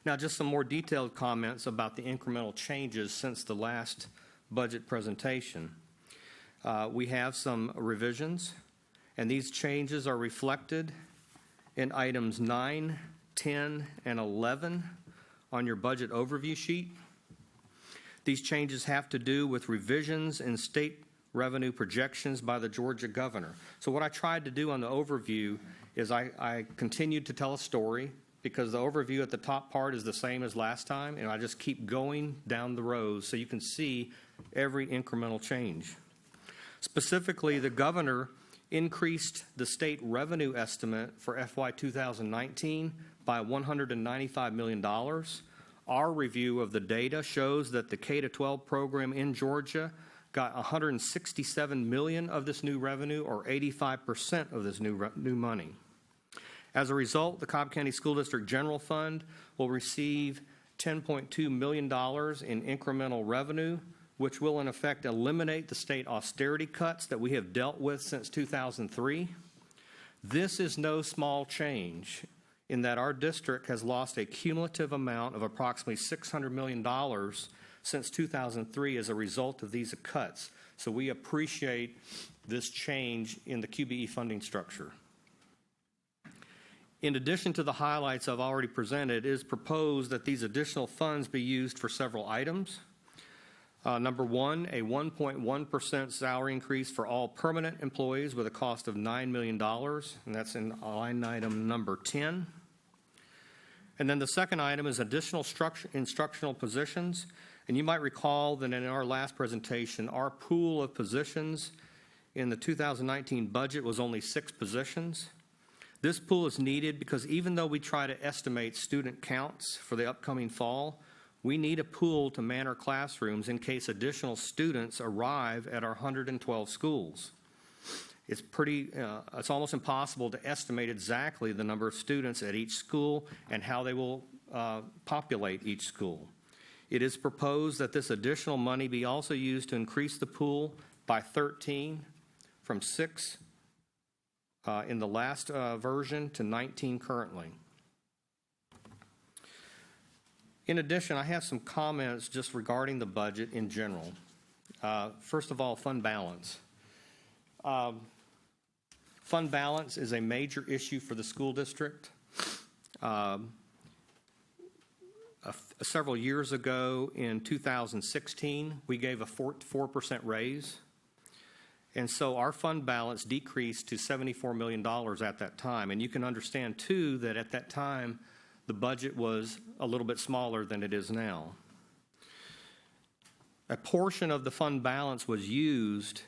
Now, just some more detailed comments about the incremental changes since the last budget presentation. We have some revisions, and these changes are reflected in items 9, 10, and 11 on your budget overview sheet. These changes have to do with revisions in state revenue projections by the Georgia governor. So what I tried to do on the overview is I continued to tell a story because the overview at the top part is the same as last time, and I just keep going down the rows so you can see every incremental change. Specifically, the governor increased the state revenue estimate for FY 2019 by $195 million. Our review of the data shows that the K-12 program in Georgia got $167 million of this new revenue, or 85% of this new money. As a result, the Cobb County School District General Fund will receive $10.2 million in incremental revenue, which will in effect eliminate the state austerity cuts that we have dealt with since 2003. This is no small change in that our district has lost a cumulative amount of approximately $600 million since 2003 as a result of these cuts. So we appreciate this change in the QBE funding structure. In addition to the highlights I've already presented, it is proposed that these additional funds be used for several items. Number one, a 1.1% salary increase for all permanent employees with a cost of $9 million, and that's in line item number 10. And then the second item is additional instructional positions. And you might recall that in our last presentation, our pool of positions in the 2019 budget was only 6 positions. This pool is needed because even though we try to estimate student counts for the upcoming fall, We need a pool to man our classrooms in case additional students arrive at our 112 schools. It's it's almost impossible to estimate exactly the number of students at each school and how they will populate each school. It is proposed that this additional money be also used to increase the pool by 13 from 6 in the last version to 19 currently. In addition, I have some comments just regarding the budget in general. First of all, fund balance. Fund balance is a major issue for the school district. Several years ago, in 2016, we gave a 4% raise. And so our fund balance decreased to $74 million at that time. And you can understand, too, that at that time, the budget was a little bit smaller than it is now. A portion of the fund balance was used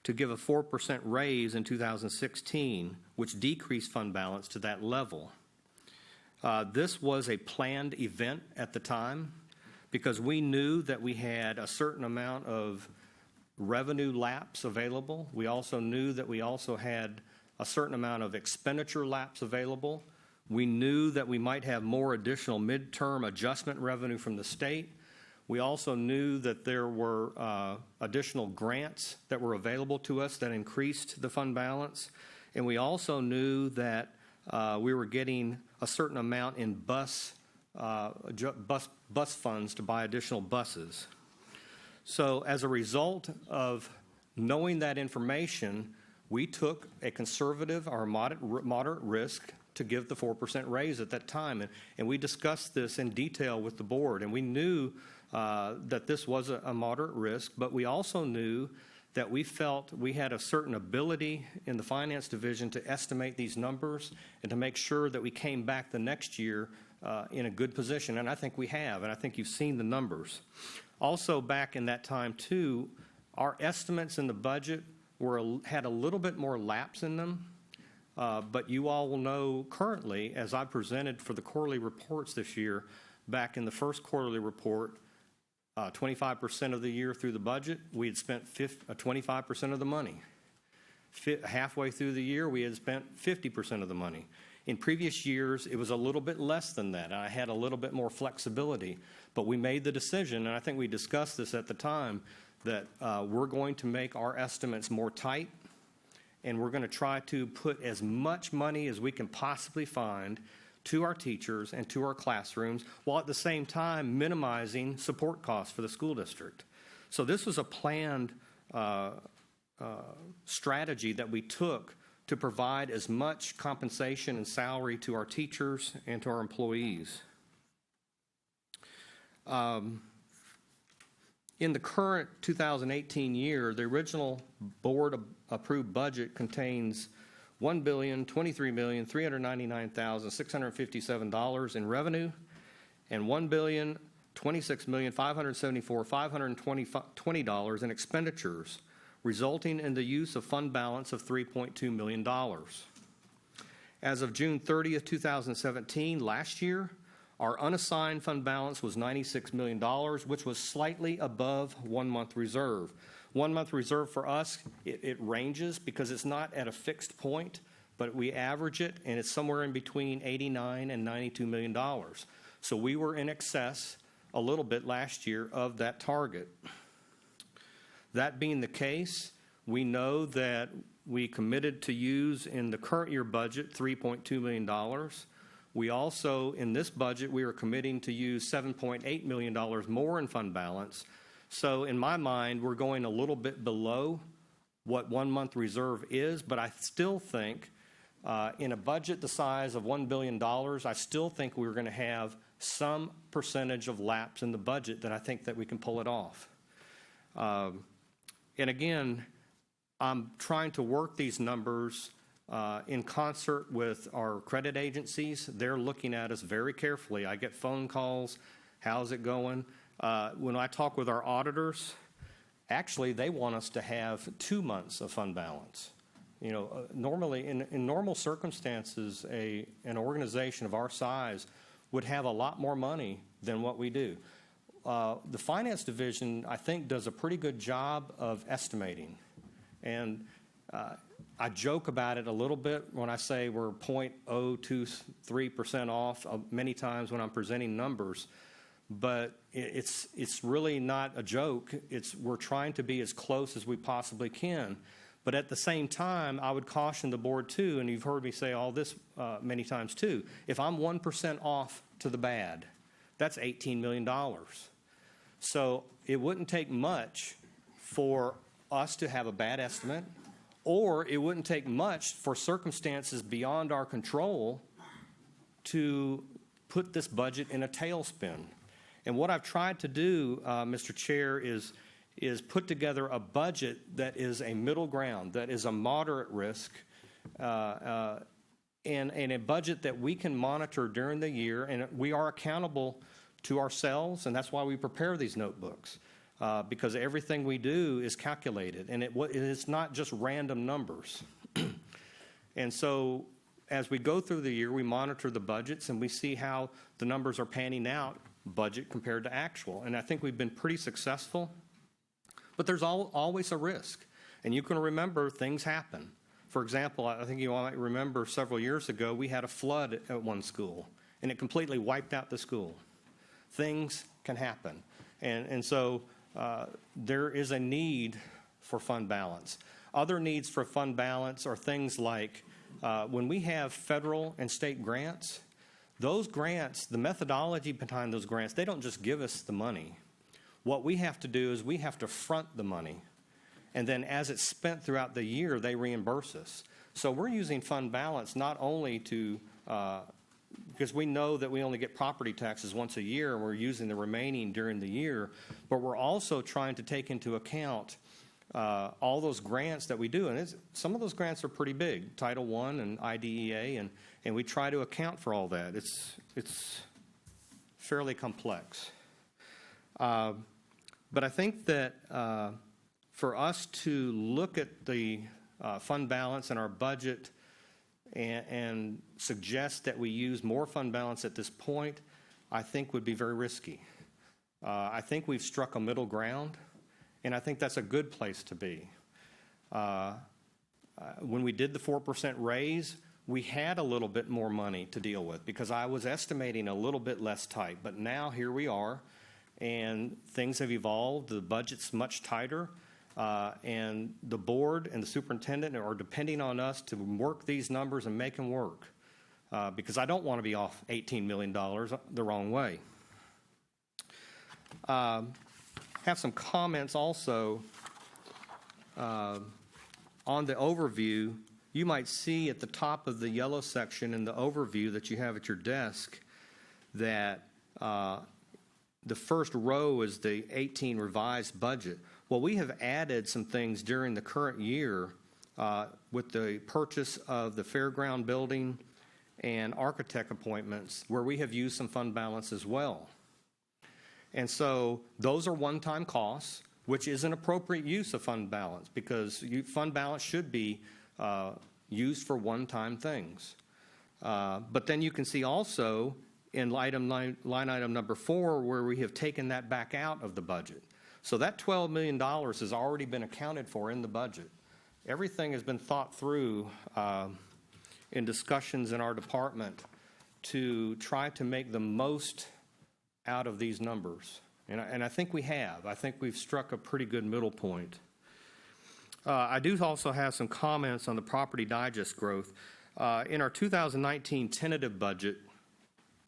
to give a 4% raise in 2016, which decreased fund balance to that level. This was a planned event at the time because we knew that we had a certain amount of revenue lapse available. We also knew that we also had a certain amount of expenditure lapse available. We knew that we might have more additional midterm adjustment revenue from the state. We also knew that there were additional grants that were available to us that increased the fund balance. And we also knew that we were getting a certain amount in bus funds to buy additional buses. So as a result of knowing that information, we took a conservative or moderate risk to give the 4% raise at that time. And we discussed this in detail with the board, and we knew that this was a moderate risk, but we also knew that we felt we had a certain ability in the finance division to estimate these numbers and to make sure that we came back the next year in a good position. And I think we have, and I think you've seen the numbers. Also, back in that time, too, our estimates in the budget had a little bit more lapse in them. But you all will know currently, as I presented for the quarterly reports this year, back in the first quarterly report, 25% of the year through the budget, we had spent 25% of the money. Halfway through the year, we had spent 50% of the money. In previous years, it was a little bit less than that. I had a little bit more flexibility. But we made the decision, and I think we discussed this at the time, that we're going to make our estimates more tight, and we're going to try to put as much money as we can possibly find to our teachers and to our classrooms, while at the same time minimizing support costs for the school district. So this was a planned strategy that we took to provide as much compensation and salary to our teachers and to our employees. In the current 2018 year, the original board-approved budget contains $1,023,399,657 in revenue and $1,026,574,520 in expenditures, resulting in the use of fund balance of $3.2 million. As of June 30th, 2017, last year, our unassigned fund balance was $96 million, which was slightly above 1 month reserve. 1 month reserve for us, it ranges because it's not at a fixed point, but we average it, and it's somewhere in between $89 and $92 million. So we were in excess a little bit last year of that target. That being the case, we know that we committed to use in the current year budget $3.2 million. We also, in this budget, we are committing to use $7.8 million more in fund balance. So in my mind, we're going a little bit below what 1 month reserve is, but I still think in a budget the size of $1 billion, I still think we're going to have some percentage of lapse in the budget that I think that we can pull it off. And again, I'm trying to work these numbers in concert with our credit agencies. They're looking at us very carefully. I get phone calls, how's it going? When I talk with our auditors, actually they want us to have 2 months of fund balance. You know, normally in normal circumstances, an organization of our size would have a lot more money than what we do. the Finance Division, I think, does a pretty good job of estimating. And I joke about it a little bit when I say we're 0.023% off many times when I'm presenting numbers. But it's really not a joke. We're trying to be as close as we possibly can. But at the same time, I would caution the board too, and you've heard me say all this many times too, if I'm 1% off to the bad, that's $18 million. So it wouldn't take much for us to have a bad estimate, or it wouldn't take much for circumstances beyond our control to put this budget in a tailspin. And what I've tried to do, Mr. Chair, is put together a budget that is a middle ground, that is a moderate risk, and a budget that we can monitor during the year. And we are accountable to ourselves, and that's why we prepare these notebooks, because everything we do is calculated, and it's not just random numbers. And so as we go through the year, we monitor the budgets, and we see how the numbers are panning out, budget compared to actual. And I think we've been pretty successful. But there's always a risk. And you can remember things happen. For example, I think you all might remember several years ago, we had a flood at one school, and it completely wiped out the school. Things can happen. And so there is a need for fund balance. Other needs for fund balance are things like when we have federal and state grants, those grants, the methodology behind those grants, they don't just give us the money. What we have to do is we have to front the money. And then as it's spent throughout the year, they reimburse us. So we're using fund balance not only to, because we know that we only get property taxes once a year, and we're using the remaining during the year, but we're also trying to take into account all those grants that we do. And some of those grants are pretty big, Title I and IDEA, and we try to account for all that. It's fairly complex. But I think that for us to look at the fund balance in our budget and suggest that we use more fund balance at this point, I think would be very risky. I think we've struck a middle ground, and I think that's a good place to be. When we did the 4% raise, we had a little bit more money to deal with because I was estimating a little bit less tight. But now here we are, and things have evolved. The budget's much tighter, and the board and the superintendent are depending on us to work these numbers and make them work because I don't want to be off $18 million the wrong way. Have some comments also on the overview. You might see at the top of the yellow section in the overview that you have at your desk that the first row is the 18 revised budget. Well, we have added some things during the current year with the purchase of the fairground building and architect appointments where we have used some fund balance as well. And so those are one-time costs, which is an appropriate use of fund balance because fund balance should be used for one-time things. But then you can see also in line item number 4 where we have taken that back out of the budget. So that $12 million has already been accounted for in the budget. Everything has been thought through in discussions in our department to try to make the most out of these numbers. And I think we have. I think we've struck a pretty good middle point. I do also have some comments on the property digest growth. In our 2019 tentative budget,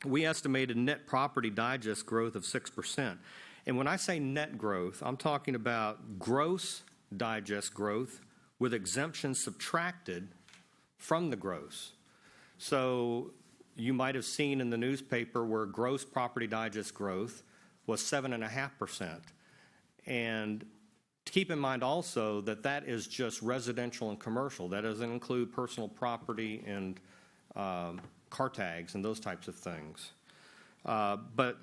we estimated net property digest growth of 6%. And when I say net growth, I'm talking about gross digest growth with exemptions subtracted from the gross. So you might have seen in the newspaper where gross property digest growth was 7.5%. And to keep in mind also that that is just residential and commercial. That doesn't include personal property and car tags and those types of things. But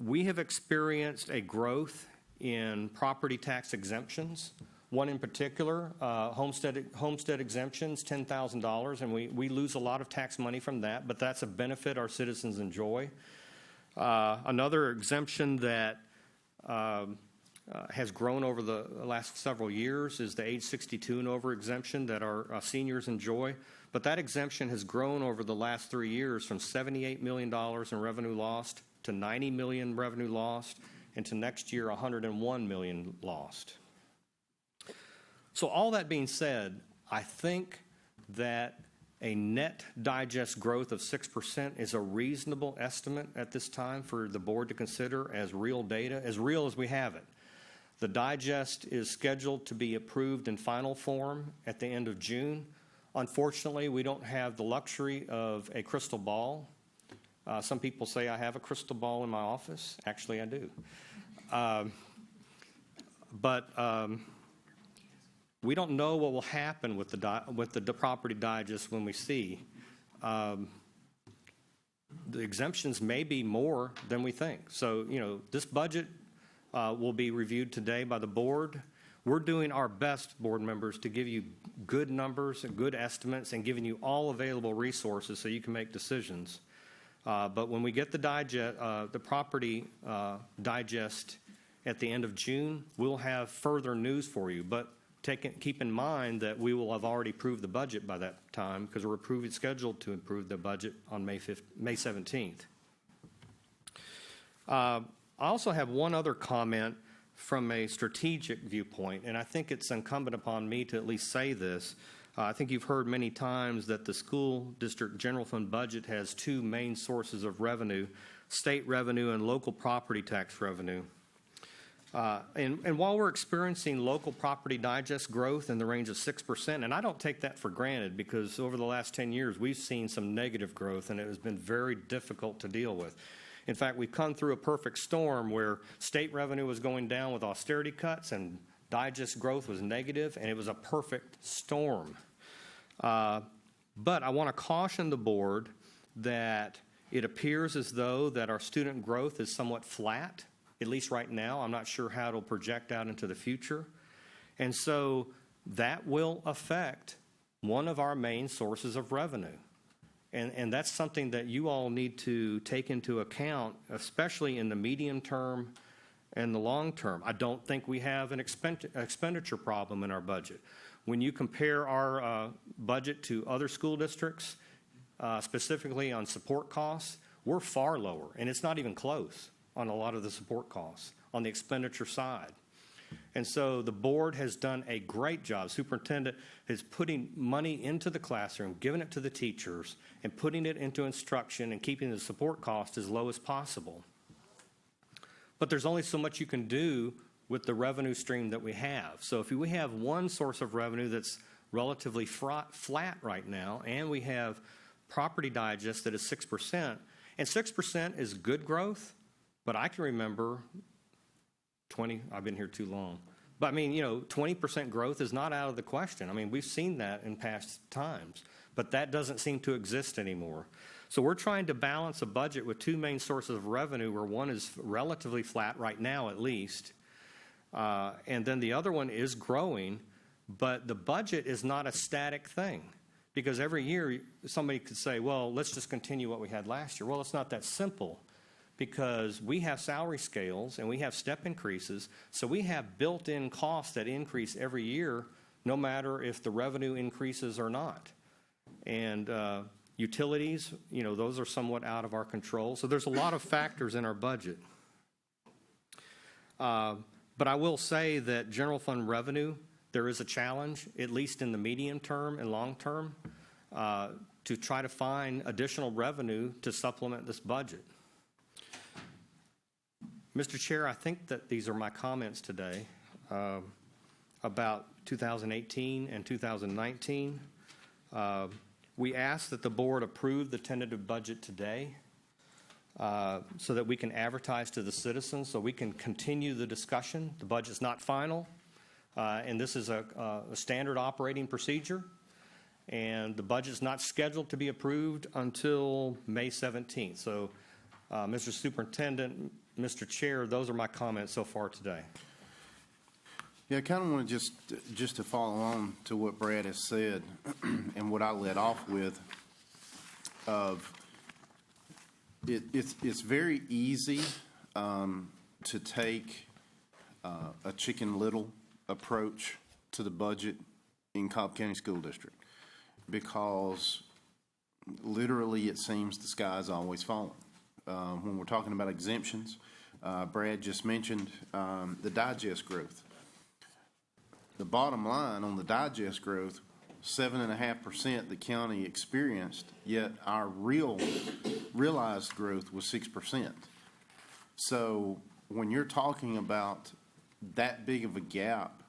we have experienced a growth in property tax exemptions. One in particular, homestead exemptions, $10,000, and we lose a lot of tax money from that, but that's a benefit our citizens enjoy. Another exemption that has grown over the last several years is the age 62 and over exemption that our seniors enjoy. But that exemption has grown over the last 3 years from $78 million in revenue lost to $90 million revenue lost, and to next year, $101 million lost. So all that being said, I think that a net digest growth of 6% is a reasonable estimate at this time for the board to consider as real data, as real as we have it. The digest is scheduled to be approved in final form at the end of June. Unfortunately, we don't have the luxury of a crystal ball. Some people say I have a crystal ball in my office. Actually, I do. But we don't know what will happen with the property digest when we see. The exemptions may be more than we think. So, this budget will be reviewed today by the board. We're doing our best, board members, to give you good numbers and good estimates and giving you all available resources so you can make decisions. But when we get the property digest at the end of June, we'll have further news for you. But keep in mind that we will have already approved the budget by that time, because we're scheduled to approve the budget on May 17th. I also have one other comment from a strategic viewpoint, and I think it's incumbent upon me to at least say this. I think you've heard many times that the school district general fund budget has two main sources of revenue: state revenue and local property tax revenue. And while we're experiencing local property digest growth in the range of 6%, and I don't take that for granted, because over the last 10 years we've seen some negative growth and it has been very difficult to deal with. In fact, we've come through a perfect storm where state revenue was going down with austerity cuts and digest growth was negative, and it was a perfect storm. But I want to caution the board that it appears as though that our student growth is somewhat flat, at least right now. I'm not sure how it'll project out into the future. And so that will affect one of our main sources of revenue. And that's something that you all need to take into account, especially in the medium term and the long term. I don't think we have an expenditure problem in our budget. When you compare our budget to other school districts, specifically on support costs, we're far lower, and it's not even close on a lot of the support costs on the expenditure side. And so the board has done a great job. Superintendent is putting money into the classroom, giving it to the teachers, and putting it into instruction and keeping the support cost as low as possible. But there's only so much you can do with the revenue stream that we have. So if we have one source of revenue that's relatively flat right now, and we have property digest that is 6%, and 6% is good growth, but I can remember I've been here too long. But I mean, 20% growth is not out of the question. I mean, we've seen that in past times, but that doesn't seem to exist anymore. So we're trying to balance a budget with two main sources of revenue, where one is relatively flat right now at least, and then the other one is growing, but the budget is not a static thing, because every year somebody could say, well, let's just continue what we had last year. Well, it's not that simple, because we have salary scales and we have step increases, so we have built-in costs that increase every year, no matter if the revenue increases or not. And utilities, those are somewhat out of our control. So there's a lot of factors in our budget. But I will say that general fund revenue, there is a challenge, at least in the medium term and long term, to try to find additional revenue to supplement this budget. Mr. Chair, I think that these are my comments today about 2018 and 2019. We ask that the board approve the tentative budget today so that we can advertise to the citizens, so we can continue the discussion. The budget's not final, and this is a standard operating procedure, and the budget's not scheduled to be approved until May 17th. So, Mr. Superintendent, Mr. Chair, those are my comments so far today. Yeah, I kind of want to just to follow on to what Brad has said and what I led off with, of It's very easy to take a Chicken Little approach to the budget in Cobb County School District because literally it seems the sky's always falling. When we're talking about exemptions, Brad just mentioned the digest growth. The bottom line on the digest growth, 7.5% the county experienced, yet our realized growth was 6%. So when you're talking about that big of a gap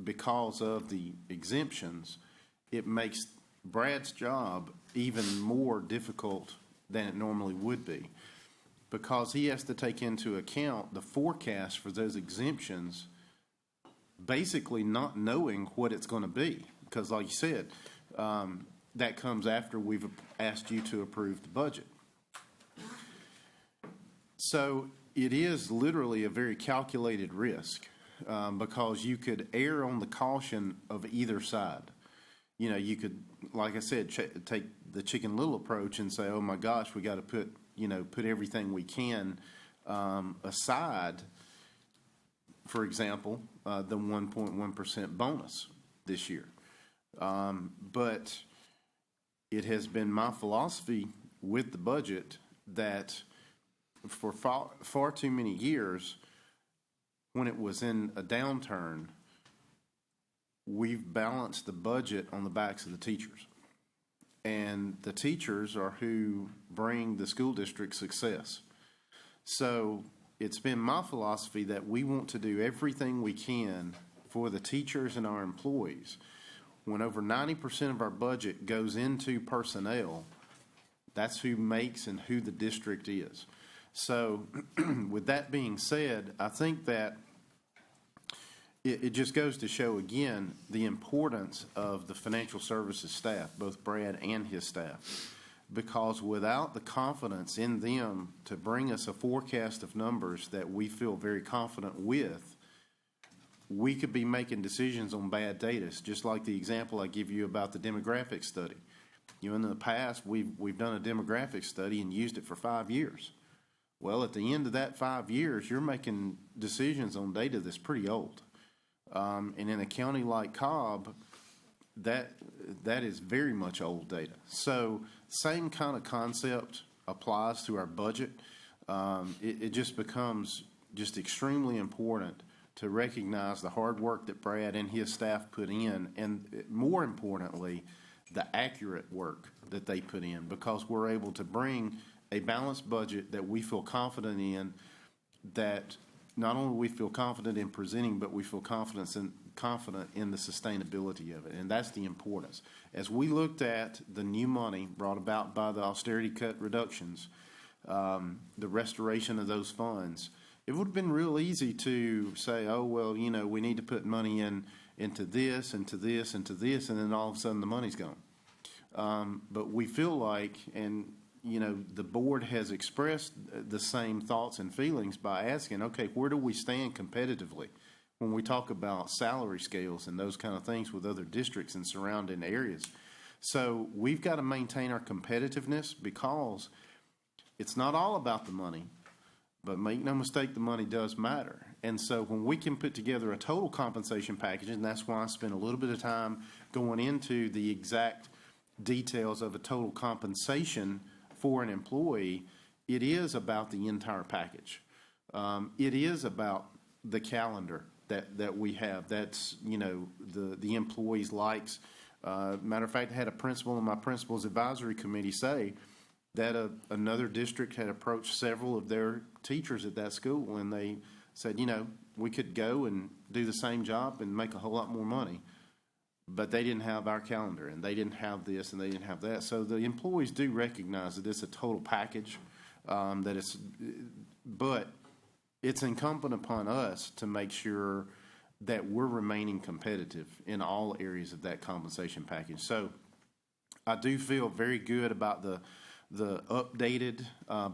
because of the exemptions, it makes Brad's job even more difficult than it normally would be because he has to take into account the forecast for those exemptions, basically not knowing what it's going to be. Because like you said, that comes after we've asked you to approve the budget. So it is literally a very calculated risk because you could err on the caution of either side. You know, you could, like I said, take the Chicken Little approach and say, oh my gosh, we got to put everything we can aside. For example, the 1.1% bonus this year. But it has been my philosophy with the budget that for far too many years, when it was in a downturn, we've balanced the budget on the backs of the teachers. And the teachers are who bring the school district success. So it's been my philosophy that we want to do everything we can for the teachers and our employees. When over 90% of our budget goes into personnel, that's who makes and who the district is. So with that being said, I think that it just goes to show again the importance of the financial services staff, both Brad and his staff, because without the confidence in them to bring us a forecast of numbers that we feel very confident with, we could be making decisions on bad data, just like the example I give you about the demographic study. You know, in the past, we've done a demographic study and used it for 5 years. Well, at the end of that 5 years, you're making decisions on data that's pretty old. And in a county like Cobb, that is very much old data. So same kind of concept applies to our budget. It just becomes just extremely important to recognize the hard work that Brad and his staff put in, and more importantly, the accurate work that they put in, because we're able to bring a balanced budget that we feel confident in, that not only we feel confident in presenting, but we feel confident in the sustainability of it, and that's the importance. As we looked at the new money brought about by the austerity cut reductions, the restoration of those funds, it would have been real easy to say, oh, well, you know, we need to put money into this, into this, into this, and then all of a sudden the money's gone. But we feel like, and you know, the board has expressed the same thoughts and feelings by asking, okay, where do we stand competitively when we talk about salary scales and those kind of things with other districts and surrounding areas? So we've got to maintain our competitiveness because it's not all about the money, but make no mistake, the money does matter. And so when we can put together a total compensation package, and that's why I spent a little bit of time going into the exact details of a total compensation for an employee, it is about the entire package. It is about the calendar that we have. That's, you know, the employee's likes. Matter of fact, I had a principal in my principal's advisory committee say that another district had approached several of their teachers at that school, and they said, you know, we could go and do the same job and make a whole lot more money. But they didn't have our calendar, and they didn't have this, and they didn't have that. So the employees do recognize that it's a total package, but it's incumbent upon us to make sure that we're remaining competitive in all areas of that compensation package. So I do feel very good about the updated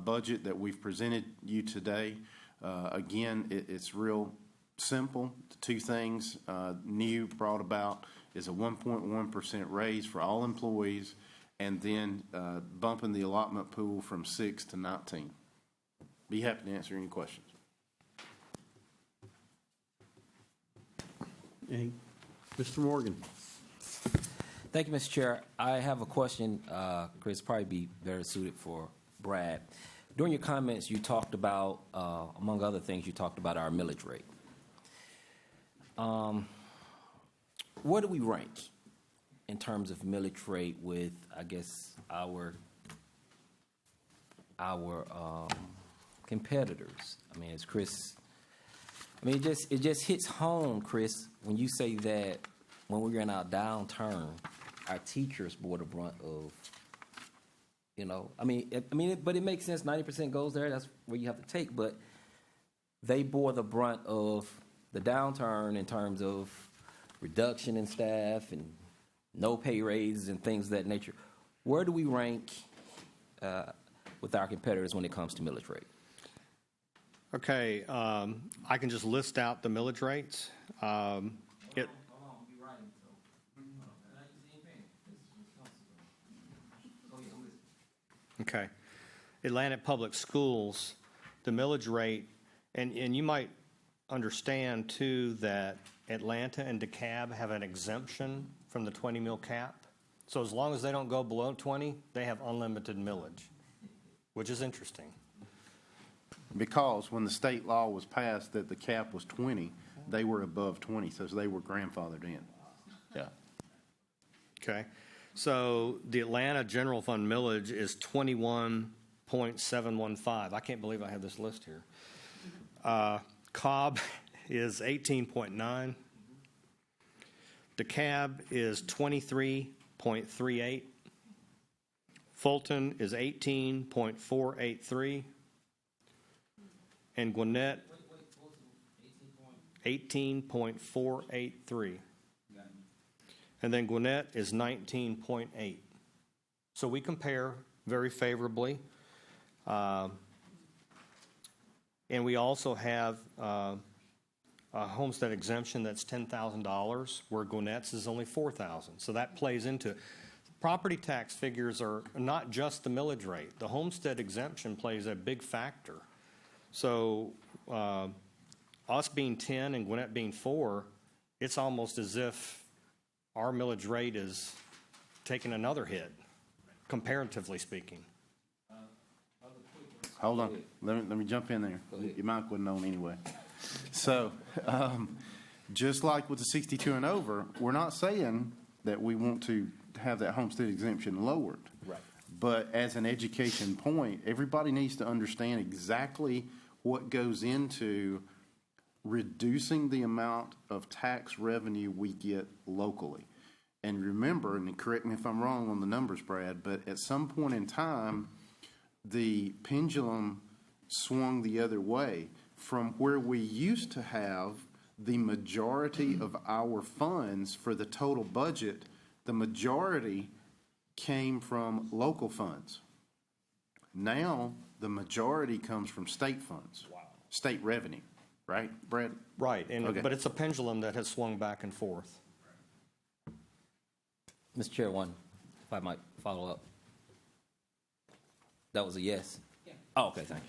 budget that we've presented you today. Again, it's real simple. The two things new brought about is a 1.1% raise for all employees and then bumping the allotment pool from 6 to 19. Be happy to answer any questions. Hey, Mr. Morgan. Thank you, Mr. Chair. I have a question, Chris, probably be better suited for Brad. During your comments, you talked about, among other things, you talked about our millage rate. Where do we rank in terms of millage rate with, I guess, our competitors? I mean, as Chris, I mean, it just hits home, Chris, when you say that when we're in our downturn, our teachers bore the brunt of, you know, but it makes sense. 90% goes there. That's where you have to take. But they bore the brunt of the downturn in terms of reduction in staff and no pay raises and things of that nature. Where do we rank with our competitors when it comes to millage rate? Okay, I can just list out the millage rates. Okay. Atlantic Public Schools, the millage rate, and you might understand, too, that Atlanta and DeKalb have an exemption from the 20 mil cap. So as long as they don't go below 20, they have unlimited millage, which is interesting. Because when the state law was passed that the cap was 20, they were above 20, so they were grandfathered in. Yeah. Okay. So the Atlanta General Fund millage is 21.715. I can't believe I have this list here. Cobb is 18.9. DeKalb is 23.38. Fulton is 18.483. And Gwinnett, 18.483. And then Gwinnett is 19.8. So we compare very favorably. And we also have a homestead exemption that's $10,000, where Gwinnett's is only $4,000. So that plays into it. Property tax figures are not just the millage rate. The homestead exemption plays a big factor. So us being 10 and Gwinnett being 4, it's almost as if our millage rate is taking another hit, comparatively speaking. Hold on. Let me jump in there. Your mic wasn't on anyway. So just like with the 62 and over, we're not saying that we want to have that homestead exemption lowered. Right. But as an education point, everybody needs to understand exactly what goes into reducing the amount of tax revenue we get locally. And remember, and correct me if I'm wrong on the numbers, Brad, but at some point in time, the pendulum swung the other way from where we used to have the majority of our funds for the total budget. The majority came from local funds. Now, the majority comes from state funds, state revenue, right, Brad? Right, and Okay. but it's a pendulum that has swung back and forth. Mr. Chair, if I might follow up. That was a yes? Yeah. Oh, okay, thank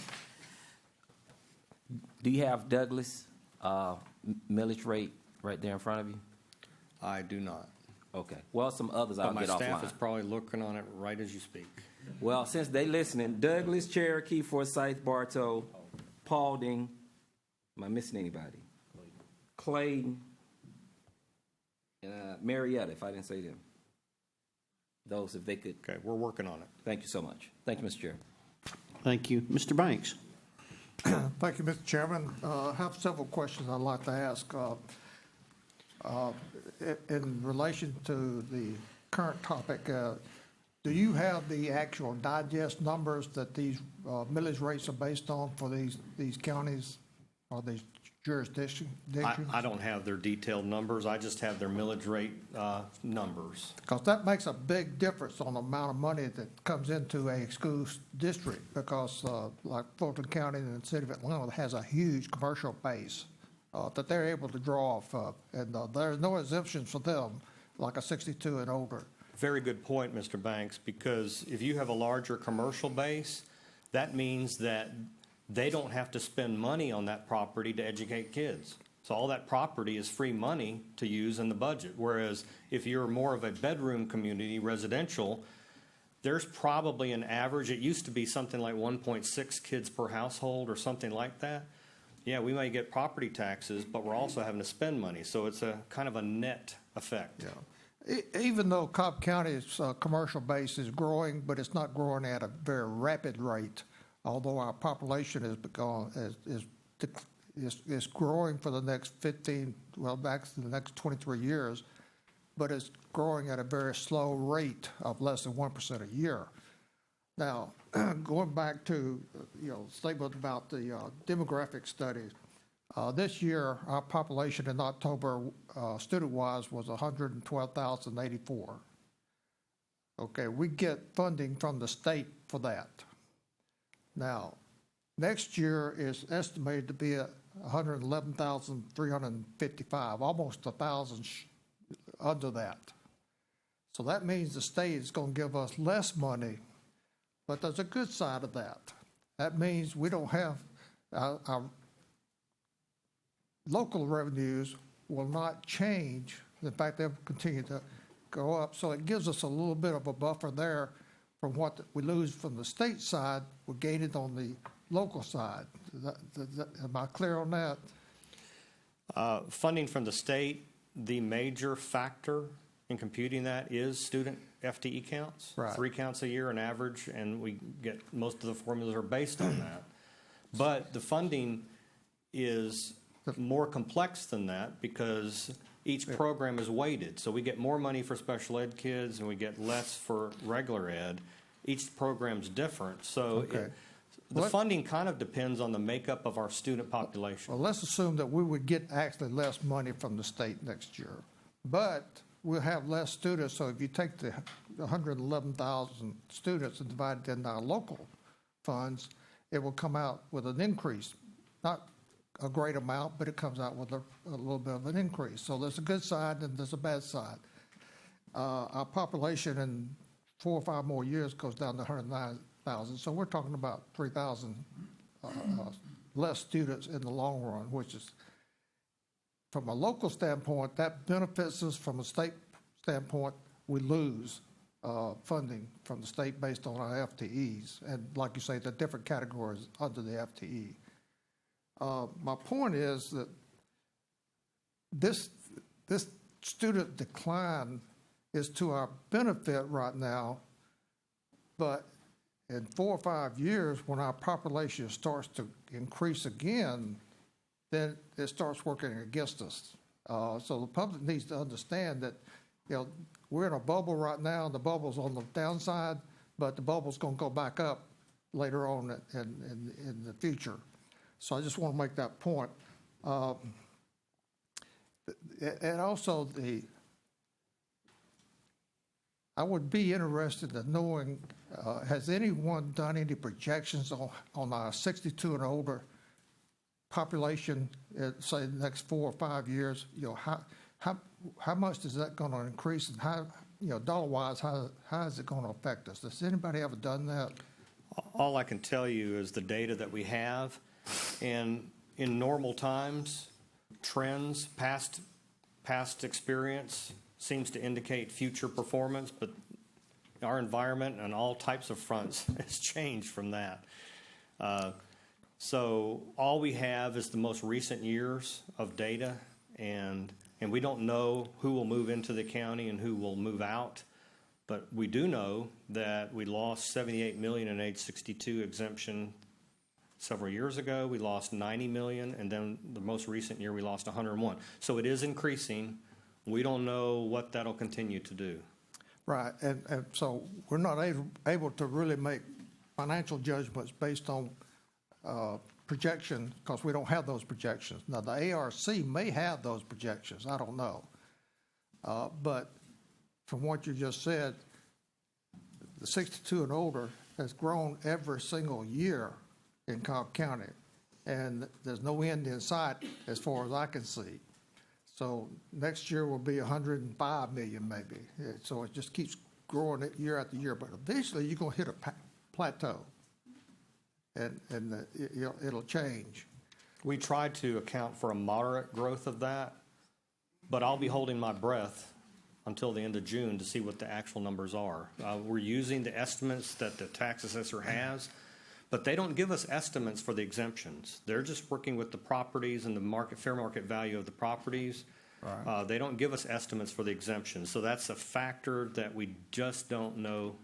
you. Do you have Douglas millage rate right there in front of you? I do not. Okay. Well, some others I'll But my get staff offline. is probably looking on it right as you speak. Well, since they listening, Douglas, Cherokee, Forsyth, Bartow, Paulding. Am I missing anybody? Clayton, Marietta, if I didn't say them. Those, if they could. Okay, we're working on it. Thank you so much. Thank you, Mr. Chair. Thank you. Mr. Banks. Thank you, Mr. Chairman. I have several questions I'd like to ask. In relation to the current topic, do you have the actual digest numbers that these millage rates are based on for these counties or these jurisdictions? I don't have their detailed numbers. I just have their millage rate numbers. Because that makes a big difference on the amount of money that comes into a school district, because like Fulton County and the city of Atlanta has a huge commercial base that they're able to draw off of, and there's no exemptions for them like a 62 and older. Very good point, Mr. Banks, because if you have a larger commercial base, that means that they don't have to spend money on that property to educate kids. So all that property is free money to use in the budget. Whereas if you're more of a bedroom community, residential, there's probably an average, it used to be something like 1.6 kids per household or something like that. Yeah, we may get property taxes, but we're also having to spend money. So it's a kind of a net effect. Yeah. Even though Cobb County's commercial base is growing, but it's not growing at a very rapid rate, although our population is growing for the next 15, well, back to the next 23 years, but it's growing at a very slow rate of less than 1% a year. Now, going back to, statement about the demographic studies, this year, our population in October, student-wise, was 112,084. Okay, we get funding from the state for that. Now, next year is estimated to be 111,355, almost 1,000 under that. So that means the state is going to give us less money, but there's a good side of that. That means we don't have our local revenues will not change. In fact, they'll continue to go up. So it gives us a little bit of a buffer there from what we lose from the state side. We gain it on the local side. Am I clear on that? Funding from the state, the major factor in computing that is student FTE counts. Right. 3 counts a year on average, and we get most of the formulas are based on that. But the funding is more complex than that because each program is weighted. So we get more money for special ed kids and we get less for regular ed. Each program's different. So the funding kind of depends on the makeup of our student population. Well, let's assume that we would get actually less money from the state next year, but we'll have less students. So if you take the 111,000 students and divide it into our local funds, it will come out with an increase. Not a great amount, but it comes out with a little bit of an increase. So there's a good side and there's a bad side. Our population in 4 or 5 more years goes down to 109,000. So we're talking about 3,000 less students in the long run, which is, from a local standpoint, that benefits us. From a state standpoint, we lose funding from the state based on our FTEs. And like you say, the different categories under the FTE. My point is that this student decline is to our benefit right now, but in 4 or 5 years, when our population starts to increase again, then it starts working against us. So the public needs to understand that, we're in a bubble right now. The bubble's on the downside, but the bubble's going to go back up later on in the future. So I just want to make that point. And also I would be interested in knowing, has anyone done any projections on our 62 and older population, say the next 4 or 5 years? How much is that going to increase, and how, dollar-wise, how is it going to affect us? Has anybody ever done that? All I can tell you is the data that we have. And in normal times, trends, past experience seems to indicate future performance, but our environment on all types of fronts has changed from that. So all we have is the most recent years of data, and we don't know who will move into the county and who will move out. But we do know that we lost $78 million in age 62 exemption several years ago. We lost $90 million, and then the most recent year we lost $101. So it is increasing. We don't know what that'll continue to do. Right, and so we're not able to really make financial judgments based on projection because we don't have those projections. Now, the ARC may have those projections. I don't know. But from what you just said, the 62 and older has grown every single year in Cobb County, and there's no end in sight as far as I can see. So next year will be 105 million maybe. So it just keeps growing it year after year, but eventually you're going to hit a plateau, and it'll change. We tried to account for a moderate growth of that, but I'll be holding my breath until the end of June to see what the actual numbers are. We're using the estimates that the tax assessor has, but they don't give us estimates for the exemptions. They're just working with the properties and the fair market value of the properties. Right. They don't give us estimates for the exemptions, so that's a factor that we just don't know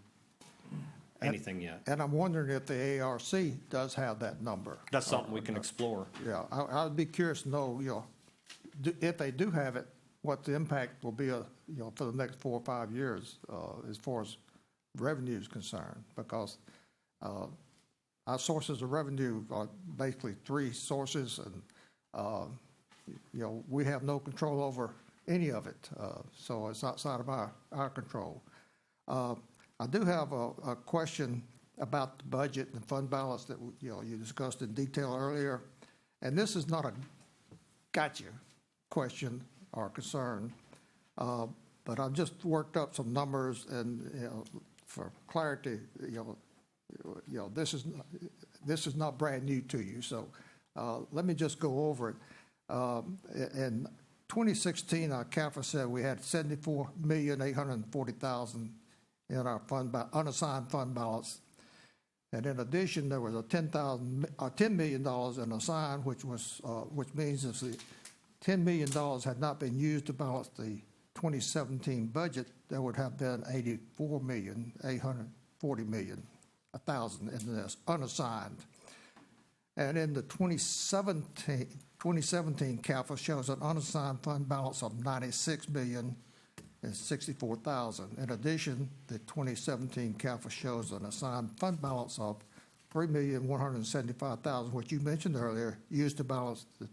anything yet. And I'm wondering if the ARC does have that number. That's something we can explore. Yeah, I'd be curious to know, if they do have it, what the impact will be, for the next 4 or 5 years, as far as revenue is concerned, because our sources of revenue are basically 3 sources, and we have no control over any of it, so it's outside of our control. I do have a question about the budget and fund balance that you discussed in detail earlier, and this is not a gotcha question or concern, but I've just worked up some numbers, and for clarity, this is not brand new to you, so let me just go over it. In 2016, our CAFA said we had $74,840,000 in our unassigned fund balance, and in addition, there was a $10 million in assigned, which means if the $10 million had not been used to balance the 2017 budget, there would have been $84,840,000 in this unassigned. And in the 2017 CAFA shows an unassigned fund balance of $96,064,000. In addition, the 2017 CAFA shows an assigned fund balance of $3,175,000, which you mentioned earlier, used to balance the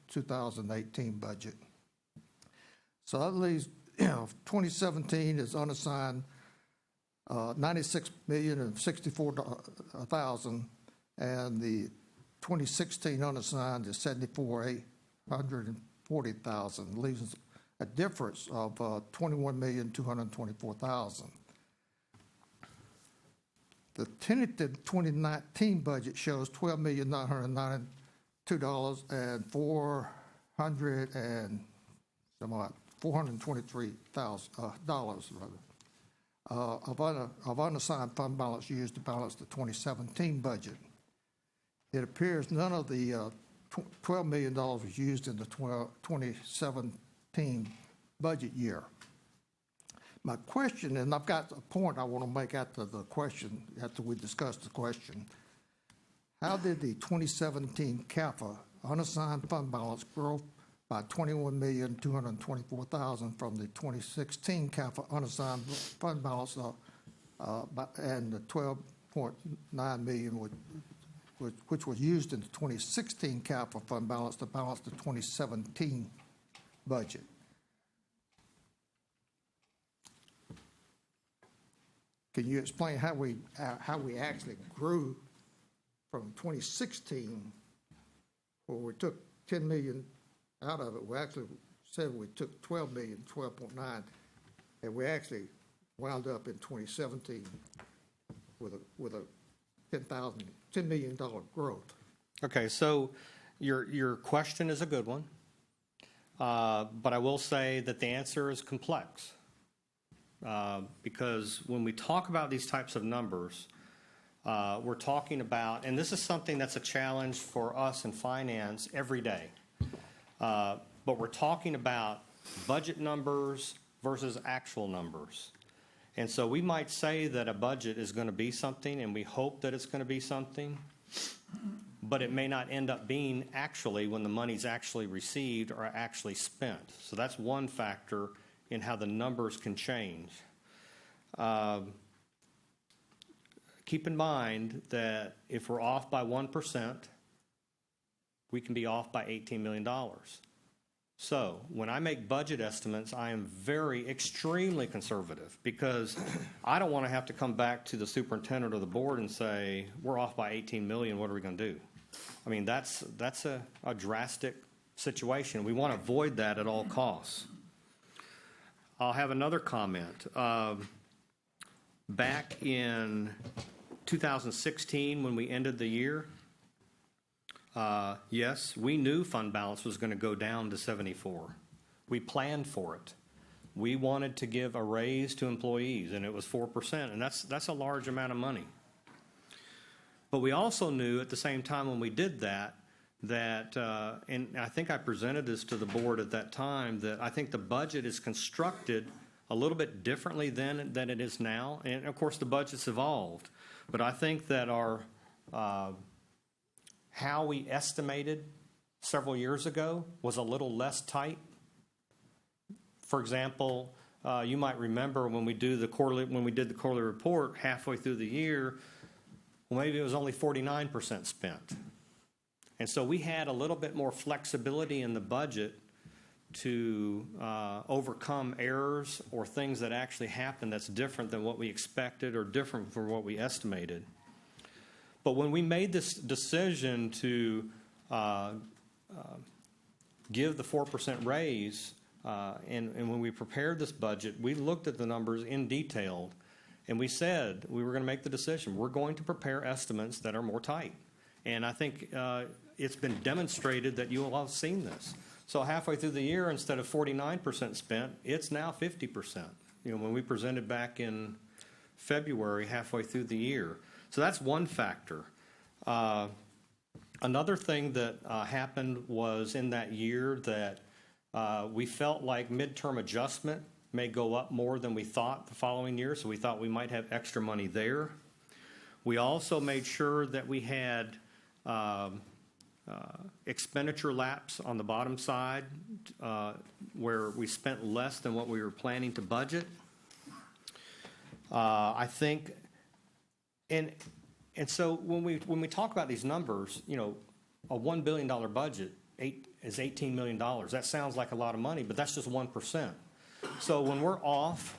2018 budget. So that leaves, 2017 is unassigned $96,064,000, and the 2016 unassigned is $74,840,000, leaves a difference of $21,224,000. The tentative 2019 budget shows $12,992,000 and $423,000 of unassigned fund balance used to balance the 2017 budget. It appears none of the $12 million was used in the 2017 budget year. My question, and I've got a point I want to make after we discuss the question. How did the 2017 CAFA unassigned fund balance grow by $21,224,000 from the 2016 CAFA unassigned fund balance and the $12.9 million which was used in the 2016 CAFA fund balance to balance the 2017 budget? Can you explain how we actually grew from 2016, where we took $10 million out of it? We actually said we took $12 million, 12.9, and we actually wound up in 2017 with a $10 million growth. Okay, so your question is a good one, but I will say that the answer is complex. Because when we talk about these types of numbers, we're talking about, and this is something that's a challenge for us in finance every day, but we're talking about budget numbers versus actual numbers. And so we might say that a budget is going to be something, and we hope that it's going to be something, but it may not end up being actually when the money's actually received or actually spent. So that's one factor in how the numbers can change. Keep in mind that if we're off by 1%, we can be off by $18 million. So when I make budget estimates, I am extremely conservative, because I don't want to have to come back to the superintendent or the board and say, we're off by $18 million, what are we going to do? I mean, that's a drastic situation. We want to avoid that at all costs. I'll have another comment. back in 2016 when we ended the year, yes, we knew fund balance was going to go down to 74. We planned for it. We wanted to give a raise to employees, and it was 4%, and that's a large amount of money. But we also knew at the same time when we did that, and I think I presented this to the board at that time, that I think the budget is constructed a little bit differently then than it is now. And of course, the budget's evolved. But I think that our how we estimated several years ago was a little less tight. For example, you might remember when we did the quarterly report halfway through the year, well, maybe it was only 49% spent. And so we had a little bit more flexibility in the budget to overcome errors or things that actually happened that's different than what we expected or different from what we estimated. But when we made this decision to give the 4% raise, and when we prepared this budget, we looked at the numbers in detail, and we said we were going to make the decision. We're going to prepare estimates that are more tight. And I think it's been demonstrated that you all have seen this. So halfway through the year, instead of 49% spent, it's now 50%. You know, when we presented back in February, halfway through the year. So that's one factor. Another thing that happened was in that year that we felt like midterm adjustment may go up more than we thought the following year, so we thought we might have extra money there. We also made sure that we had expenditure lapse on the bottom side where we spent less than what we were planning to budget. I think, and so when we talk about these numbers, you know, a $1 billion budget is $18 million. That sounds like a lot of money, but that's just 1%. So when we're off,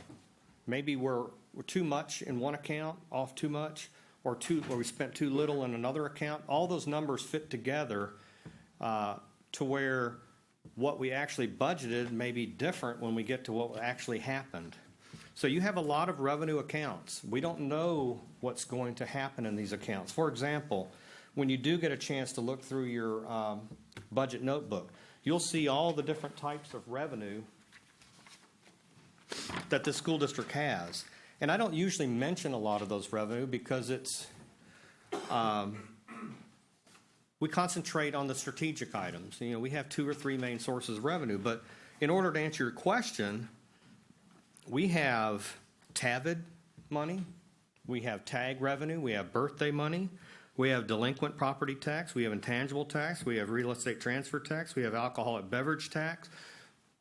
maybe we're too much in one account, off too much, or we spent too little in another account, all those numbers fit together to where what we actually budgeted may be different when we get to what actually happened. So you have a lot of revenue accounts. We don't know what's going to happen in these accounts. For example, when you do get a chance to look through your budget notebook, you'll see all the different types of revenue that the school district has. And I don't usually mention a lot of those revenue because it's, we concentrate on the strategic items. You know, we have 2 or 3 main sources of revenue. But in order to answer your question, we have TAVID money, we have TAG revenue, we have birthday money, we have delinquent property tax, we have intangible tax, we have real estate transfer tax, we have alcoholic beverage tax.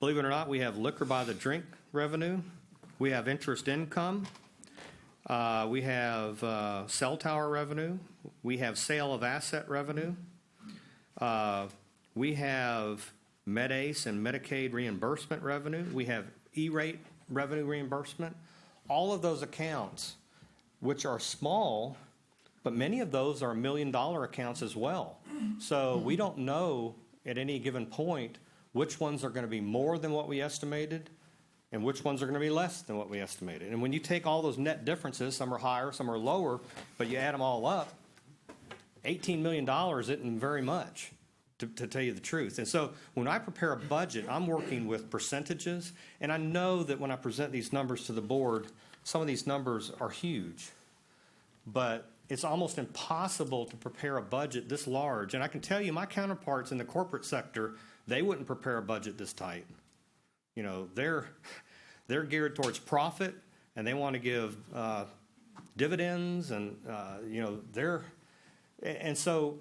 Believe it or not, we have liquor by the drink revenue. We have interest income. We have cell tower revenue. We have sale of asset revenue. We have Med-ACE and Medicaid reimbursement revenue. We have E-rate revenue reimbursement. All of those accounts, which are small, but many of those are $1 million accounts as well. So we don't know at any given point which ones are going to be more than what we estimated and which ones are going to be less than what we estimated. And when you take all those net differences, some are higher, some are lower, but you add them all up, $18 million isn't very much, to tell you the truth. And so when I prepare a budget, I'm working with percentages, and I know that when I present these numbers to the board, some of these numbers are huge. But it's almost impossible to prepare a budget this large. And I can tell you my counterparts in the corporate sector, they wouldn't prepare a budget this tight. You know, they're geared towards profit, and they want to give dividends, and you know, and so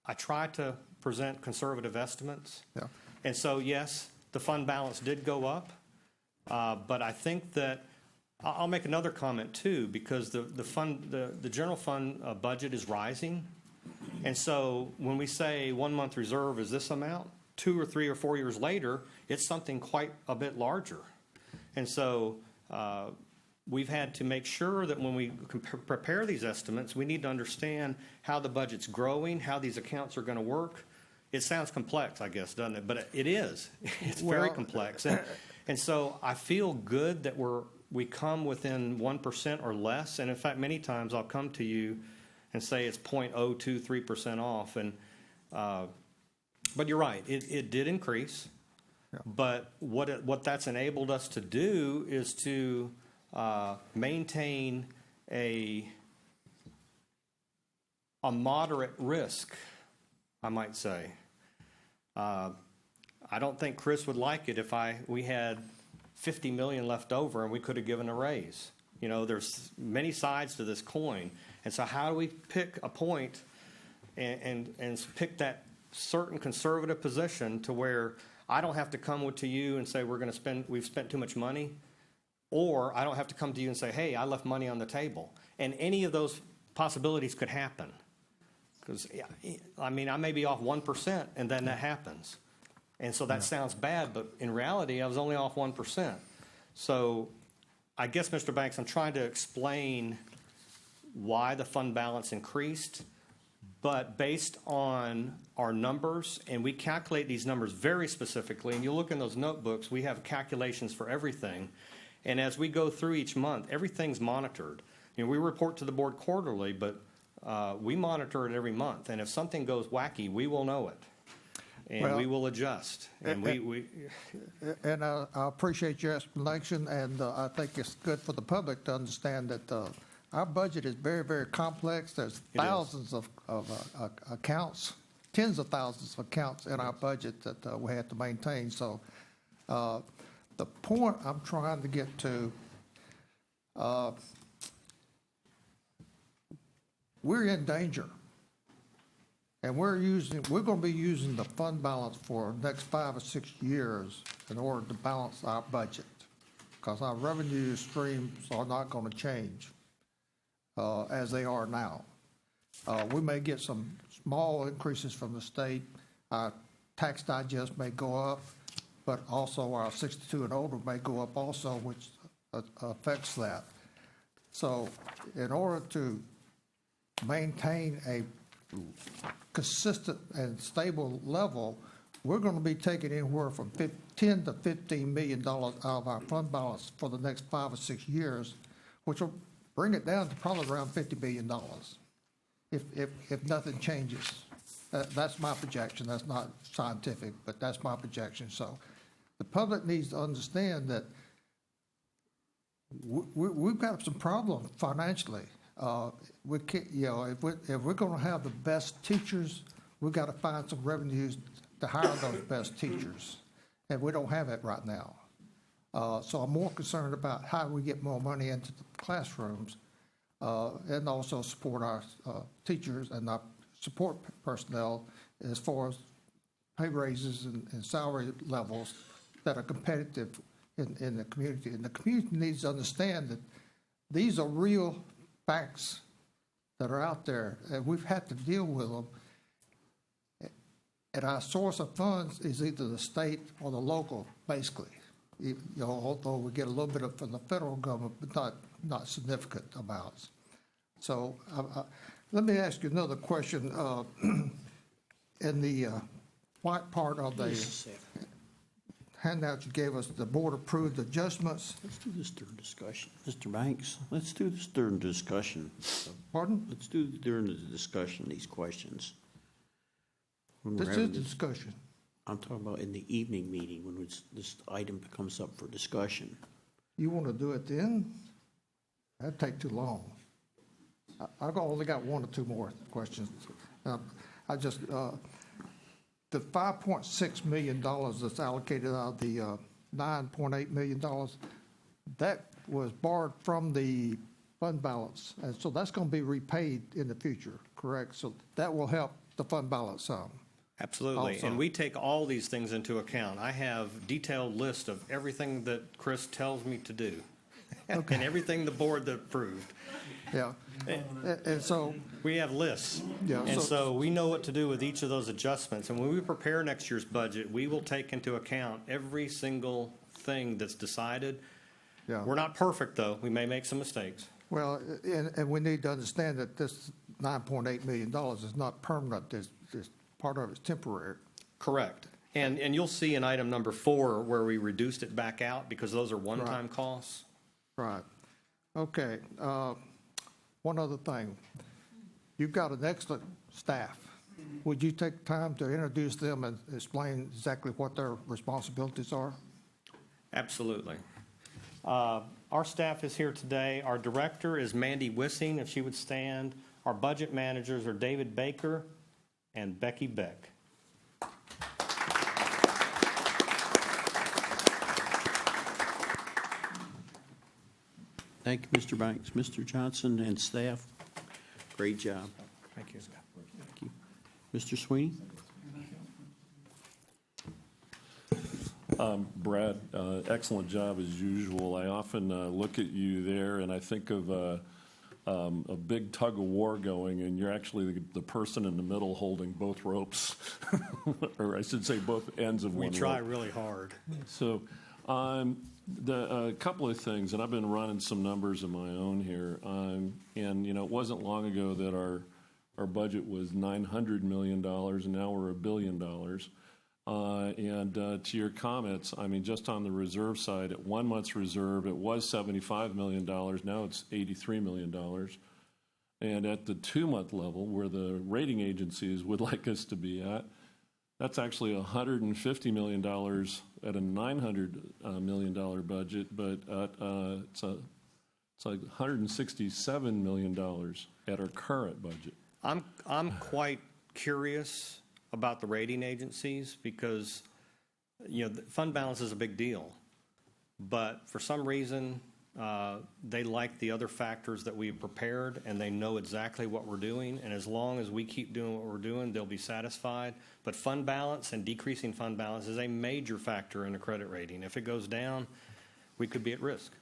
I try to present conservative estimates. Yeah. And so yes, the fund balance did go up, but I think that I'll make another comment too, because the general fund budget is rising. And so when we say 1 month reserve is this amount, 2 or 3 or 4 years later, it's something quite a bit larger. And so we've had to make sure that when we prepare these estimates, we need to understand how the budget's growing, how these accounts are going to work. It sounds complex, I guess, doesn't it? But it is. It's very complex. And so I feel good that we're we come within 1% or less, and in fact, many times I'll come to you and say it's 0.023% off, and but you're right, it did increase. Yeah. But what that's enabled us to do is to maintain a moderate risk, I might say. I don't think Chris would like it if we had $50 million left over and we could have given a raise. You know, there's many sides to this coin, and so how do we pick a point and pick that certain conservative position to where I don't have to come to you and say we've spent too much money, or I don't have to come to you and say, hey, I left money on the table, and any of those possibilities could happen. Because I mean, I may be off 1%, and then that happens. And so that sounds bad, but in reality, I was only off 1%. So I guess, Mr. Banks, I'm trying to explain why the fund balance increased, but based on our numbers, and we calculate these numbers very specifically, and you look in those notebooks, we have calculations for everything. And as we go through each month, everything's monitored. You know, we report to the board quarterly, but we monitor it every month. And if something goes wacky, we will know it. And we will adjust. And And I appreciate your explanation, and I think it's good for the public to understand that our budget is very, very complex. There's thousands of accounts, tens of thousands of accounts in our budget that we have to maintain. So the point I'm trying to get to, we're in danger. And we're going to be using the fund balance for the next 5 or 6 years in order to balance our budget, because our revenue streams are not going to change as they are now. We may get some small increases from the state. Our tax digest may go up, but also our 62 and older may go up also, which affects that. So in order to maintain a consistent and stable level, we're going to be taking anywhere from $10 to $15 million out of our fund balance for the next 5 or 6 years, which will bring it down to probably around $50 billion if nothing changes. That's my projection. That's not scientific, but that's my projection. So the public needs to understand that we've got some problems financially. We can't, you know, if we're going to have the best teachers, we've got to find some revenues to hire those best teachers, and we don't have it right now. So I'm more concerned about how we get more money into the classrooms, and also support our teachers and our support personnel as far as pay raises and salary levels that are competitive in the community. And the community needs to understand that these are real facts that are out there, and we've had to deal with them. And our source of funds is either the state or the local, basically. You know, although we get a little bit from the federal government, but not significant amounts. So let me ask you another question. In the white part of the handout you gave us, the board approved adjustments. Let's do this during discussion. Mr. Banks, let's do this during discussion. Pardon? Let's do during the discussion, these questions. This is the discussion. I'm talking about in the evening meeting when this item comes up for discussion. You want to do it then? That'd take too long. I've only got 1 or 2 more questions. I just, the $5.6 million that's allocated out of the $9.8 million, that was borrowed from the fund balance. And so that's going to be repaid in the future, correct? So that will help the fund balance some. Absolutely. Also. And we take all these things into account. I have detailed list of everything that Chris tells me to do. Okay. And everything the board that approved. Yeah. And so, We have lists. Yeah, And so- so we know what to do with each of those adjustments. And when we prepare next year's budget, we will take into account every single thing that's decided. yeah. We're not perfect, though. We may make some mistakes. Well, and we need to understand that this $9.8 million is not permanent. There's part of it's temporary. Correct. And you'll see in item number 4 where we reduced it back out because those are one-time costs. Right. Okay. One other thing. You've got an excellent staff. Would you take time to introduce them and explain exactly what their responsibilities are? Absolutely. Our staff is here today. Our director is Mandy Wissing, if she would stand. Our budget managers are David Baker and Becky Beck. Thank you, Mr. Banks. Mr. Johnson and staff, great job. Thank you. Thank you. Mr. Sweeney? Brad, excellent job as usual. I often look at you there and I think of a big tug of war going, and you're actually the person in the middle holding both ropes, or I should say both ends of one rope. We try really hard. So a couple of things, and I've been running some numbers of my own here, and it wasn't long ago that our budget was $900 million, and now we're $1 billion. And to your comments, I mean, just on the reserve side, at 1 month's reserve, it was $75 million. Now it's $83 million. And at the 2-month level, where the rating agencies would like us to be at, that's actually $150 million at a $900 million budget, but it's like $167 million at our current budget. I'm quite curious about the rating agencies because, the fund balance is a big deal. But for some reason, they like the other factors that we've prepared, and they know exactly what we're doing. And as long as we keep doing what we're doing, they'll be satisfied. But fund balance and decreasing fund balance is a major factor in a credit rating. If it goes down, we could be at risk.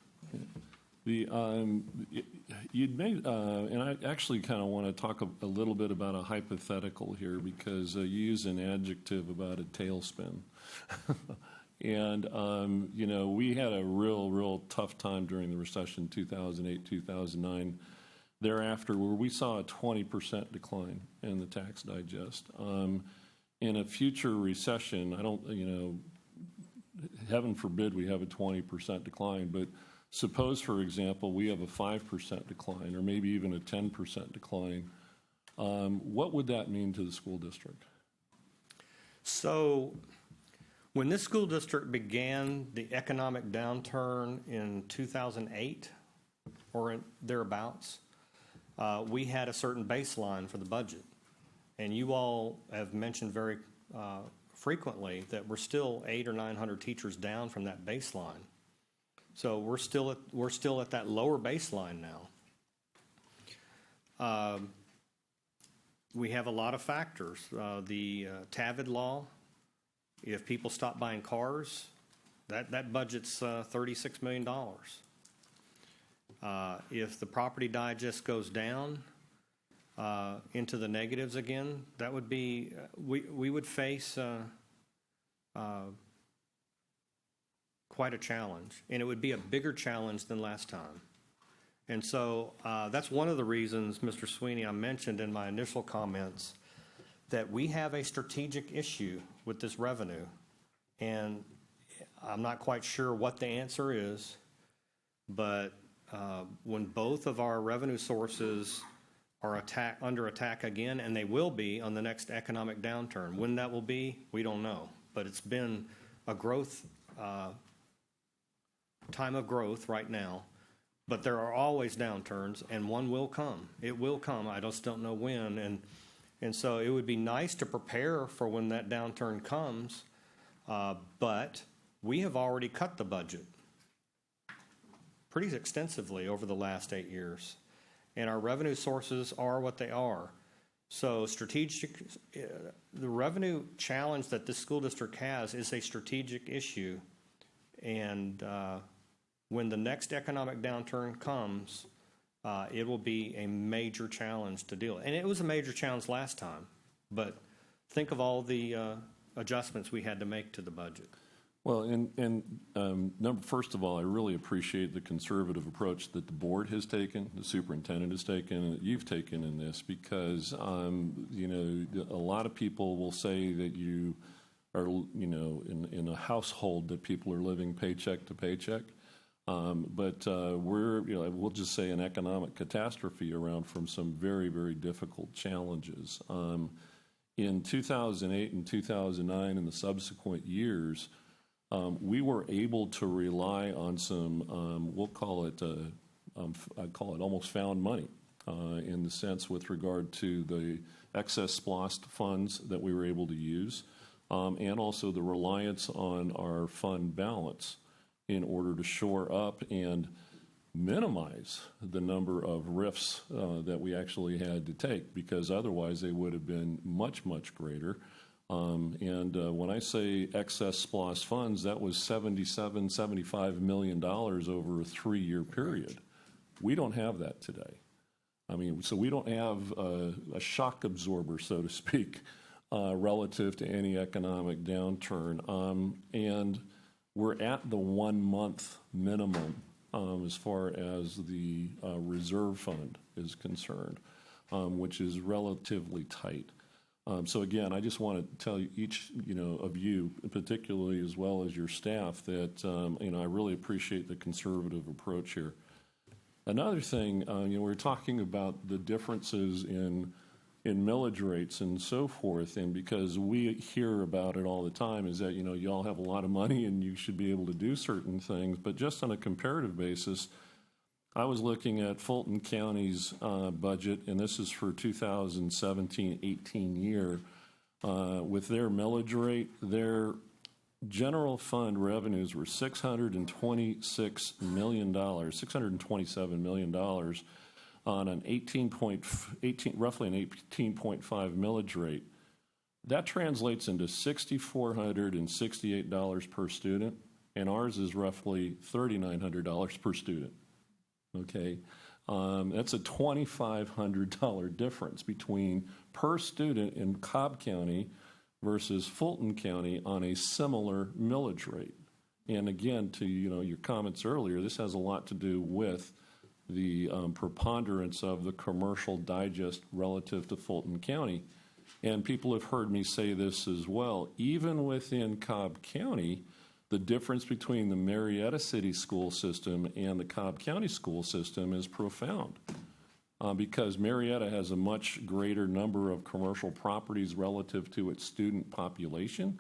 You'd made, and I actually kind of want to talk a little bit about a hypothetical here because you use an adjective about a tailspin. And, we had a real tough time during the recession, 2008, 2009, thereafter, where we saw a 20% decline in the tax digest. In a future recession, I don't, heaven forbid we have a 20% decline, but suppose, for example, we have a 5% decline or maybe even a 10% decline. What would that mean to the school district? So when this school district began the economic downturn in 2008 or thereabouts, we had a certain baseline for the budget. And you all have mentioned very frequently that we're still 800 or 900 teachers down from that baseline. So we're still at that lower baseline now. We have a lot of factors. The TAVID law, if people stop buying cars, that budget's $36 million. If the property digest goes down into the negatives again, that would be we would face quite a challenge, and it would be a bigger challenge than last time. And so that's one of the reasons, Mr. Sweeney, I mentioned in my initial comments that we have a strategic issue with this revenue, and I'm not quite sure what the answer is, but when both of our revenue sources are under attack again, and they will be on the next economic downturn, when that will be, we don't know. But it's been a growth time of growth right now, but there are always downturns, and one will come. It will come. I just don't know when, and so it would be nice to prepare for when that downturn comes, but we have already cut the budget pretty extensively over the last 8 years, and our revenue sources are what they are. So the revenue challenge that this school district has is a strategic issue, and when the next economic downturn comes, it will be a major challenge to deal with. And it was a major challenge last time, but think of all the adjustments we had to make to the budget. Well, first of all, I really appreciate the conservative approach that the board has taken, the superintendent has taken, and that you've taken in this, because a lot of people will say that you are in a household that people are living paycheck to paycheck. But we're, we'll just say an economic catastrophe around from some very, very difficult challenges. In 2008 and 2009 and the subsequent years, we were able to rely on some, we'll call it, I call it almost found money in the sense with regard to the excess SPLOST funds that we were able to use, and also the reliance on our fund balance in order to shore up and minimize the number of RIFs that we actually had to take, because otherwise they would have been much, much greater. And when I say excess SPLOST funds, that was $75 million over a 3-year period. We don't have that today. I mean, so we don't have a shock absorber, so to speak, relative to any economic downturn. And we're at the 1 month minimum as far as the reserve fund is concerned, which is relatively tight. So again, I just want to tell each, of you, particularly as well as your staff, that I really appreciate the conservative approach here. Another thing, we're talking about the differences in millage rates and so forth, and because we hear about it all the time, is that you all have a lot of money and you should be able to do certain things, but just on a comparative basis, I was looking at Fulton County's budget, and this is for 2017-18 year. With their millage rate, their general fund revenues were $627 million on an roughly an 18.5 millage rate. That translates into $6,468 per student, and ours is roughly $3,900 per student. Okay, that's a $2,500 difference between per student in Cobb County versus Fulton County on a similar millage rate. And again, to your comments earlier, this has a lot to do with the preponderance of the commercial digest relative to Fulton County. And people have heard me say this as well. Even within Cobb County, the difference between the Marietta City school system and the Cobb County school system is profound, because Marietta has a much greater number of commercial properties relative to its student population.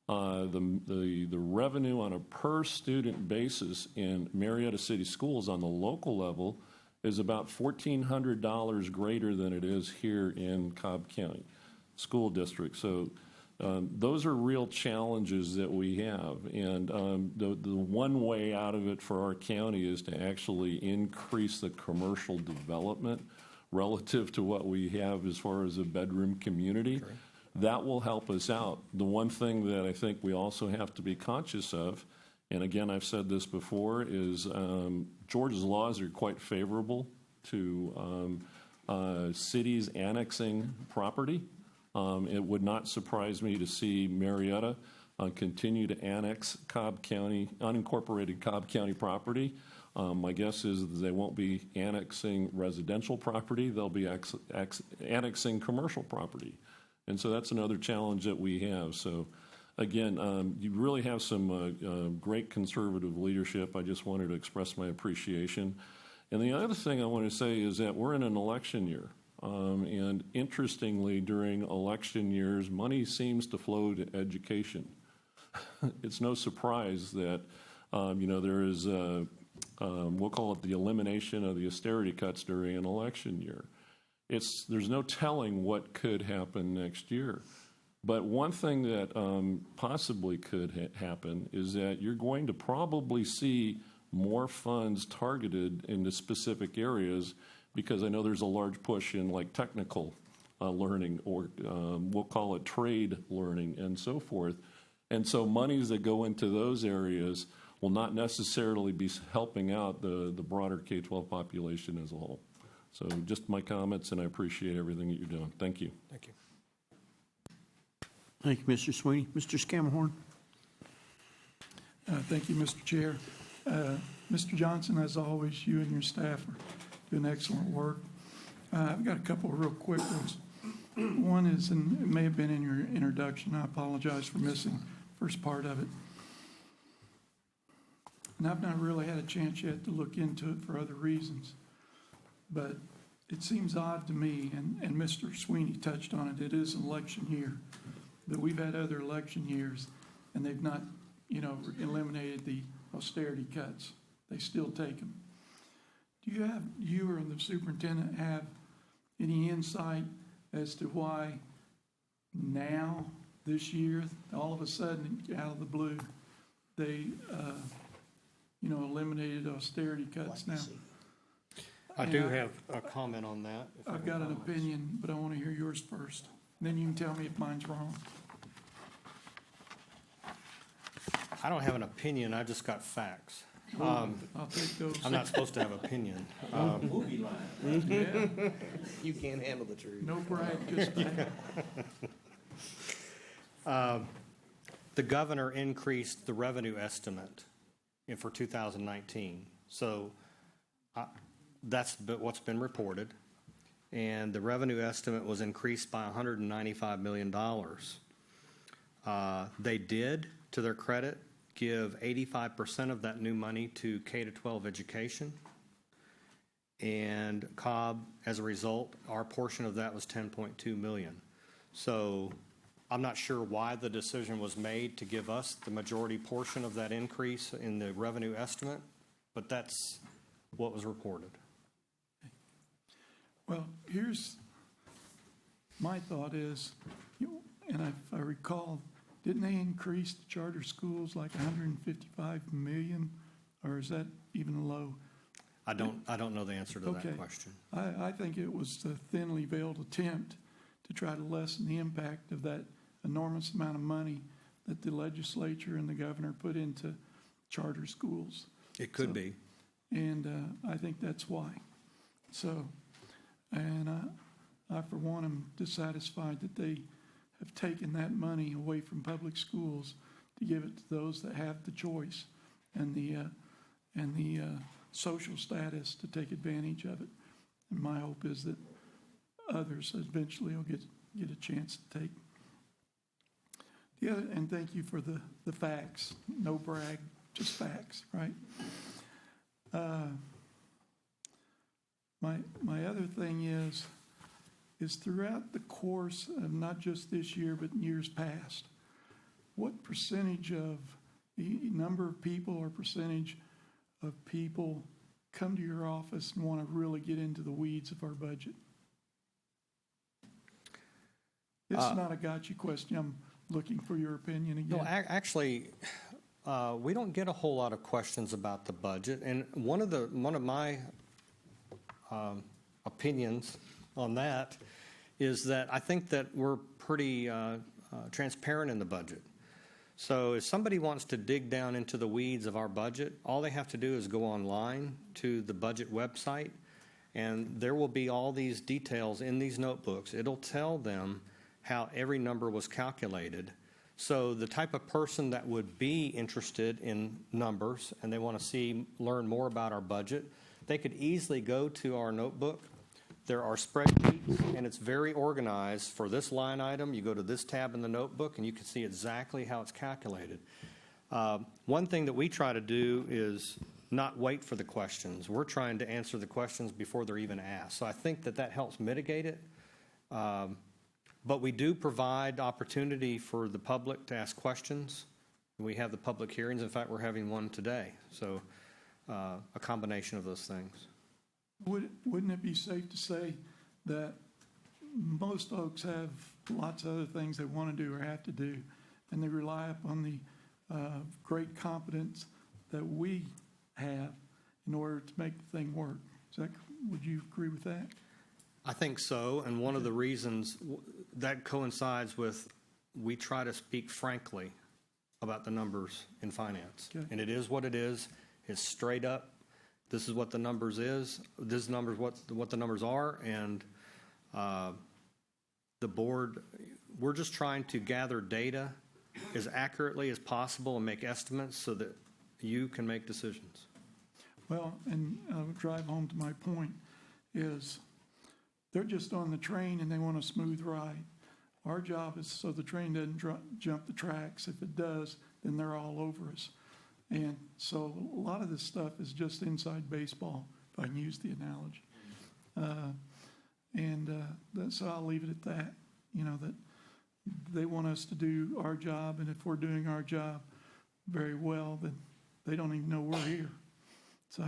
The revenue on a per student basis in Marietta City schools on the local level is about $1,400 greater than it is here in Cobb County School District. So those are real challenges that we have, and the one way out of it for our county is to actually increase the commercial development relative to what we have as far as a bedroom community. Sure. That will help us out. The one thing that I think we also have to be conscious of, and again, I've said this before, is Georgia's laws are quite favorable to cities annexing property. It would not surprise me to see Marietta continue to annex Cobb County, unincorporated Cobb County property. My guess is that they won't be annexing residential property. They'll be annexing commercial property. And so that's another challenge that we have. So again, you really have some great conservative leadership. I just wanted to express my appreciation. And the other thing I want to say is that we're in an election year. And interestingly, during election years, money seems to flow to education. It's no surprise that, there is, we'll call it the elimination of the austerity cuts during an election year. There's no telling what could happen next year. But one thing that possibly could happen is that you're going to probably see more funds targeted into specific areas, because I know there's a large push in like technical learning, or we'll call it trade learning and so forth. And so monies that go into those areas will not necessarily be helping out the broader K-12 population as a whole. So just my comments, and I appreciate everything that you're doing. Thank you. Thank you. Thank you, Mr. Sweeney. Mr. Scamahorn. Thank you, Mr. Chair. Mr. Johnson, as always, you and your staff are doing excellent work. I've got a couple of real quick ones. One is, and it may have been in your introduction, I apologize for missing the first part of it. and I've not really had a chance yet to look into it for other reasons. But it seems odd to me, and Mr. Sweeney touched on it, it is an election year. But we've had other election years, and they've not, eliminated the austerity cuts. They still take them. Do you or the superintendent have any insight as to why now, this year, all of a sudden, out of the blue, they, eliminated austerity cuts now? I do have a comment on that. if I've got an everyone likes. opinion, but I want to hear yours first. Then you can tell me if mine's wrong. I don't have an opinion, I just got facts. I'll take those. I'm not supposed to have opinion. Movie line. Yeah, You can't handle the truth. no brag, just The governor increased the revenue estimate for 2019. So that's what's been reported. And the revenue estimate was increased by $195 million. They did, to their credit, give 85% of that new money to K-12 education. And Cobb, as a result, our portion of that was $10.2 million. So I'm not sure why the decision was made to give us the majority portion of that increase in the revenue estimate, but that's what was reported. Well, here's, my thought is, and if I recall, didn't they increase the charter schools like 155 million? Or is that even low? I don't know the answer to Okay. that question. I think it was a thinly veiled attempt to try to lessen the impact of that enormous amount of money that the legislature and the governor put into charter schools. It could So- be. And I think that's why. So, and I, for one, am dissatisfied that they have taken that money away from public schools to give it to those that have the choice and the social status to take advantage of it. And my hope is that others eventually will get a chance to take. The other, and thank you for the facts. No brag, just facts, right? My other thing is throughout the course of not just this year, but years past, what percentage of the number of people or percentage of people come to your office and want to really get into the weeds of our budget? This is not a gotcha question. I'm looking for your opinion again. No, actually, we don't get a whole lot of questions about the budget, and one of my opinions on that is that I think that we're pretty transparent in the budget. So if somebody wants to dig down into the weeds of our budget, all they have to do is go online to the budget website, and there will be all these details in these notebooks. It'll tell them how every number was calculated. So the type of person that would be interested in numbers and they want to learn more about our budget, they could easily go to our notebook. There are spreadsheets, and it's very organized. For this line item, you go to this tab in the notebook, and you can see exactly how it's calculated. One thing that we try to do is not wait for the questions. We're trying to answer the questions before they're even asked. So I think that helps mitigate it. But we do provide opportunity for the public to ask questions. We have the public hearings. In fact, we're having one today. So a combination of those things. Wouldn't it be safe to say that most folks have lots of other things they want to do or have to do, and they rely upon the great competence that we have in order to make the thing work? Would you agree with that? I think so, and one of the reasons that coincides with we try to speak frankly about the numbers in finance. Okay. And it is what it is. It's straight up. This is what the numbers is. This number is what the numbers are, and the board, we're just trying to gather data as accurately as possible and make estimates so that you can make decisions. Well, and I'll drive home to my point is they're just on the train and they want a smooth ride. Our job is so the train doesn't jump the tracks. If it does, then they're all over us. And so a lot of this stuff is just inside baseball, if I can use the analogy. So I'll leave it at that, that they want us to do our job, and if we're doing our job very well, then they don't even know we're here. So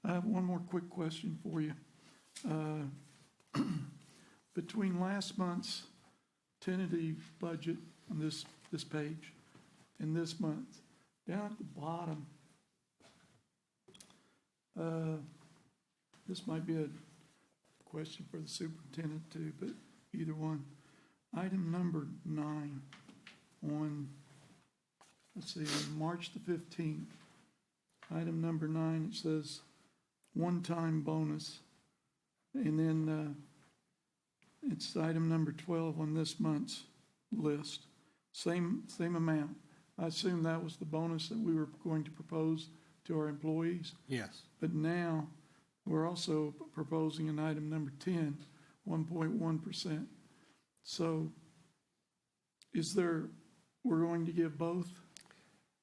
I have one more quick question for you. Between last month's tentative budget on this page and this month, down at the bottom, this might be a question for the superintendent too, but either one. Item number 9 on, let's see, on March the 15th, item number 9, it says one-time bonus. And then it's item number 12 on this month's list. Same amount. I assume that was the bonus that we were going to propose to our employees. Yes. But now we're also proposing an item number 10, 1.1%. So we're going to give both?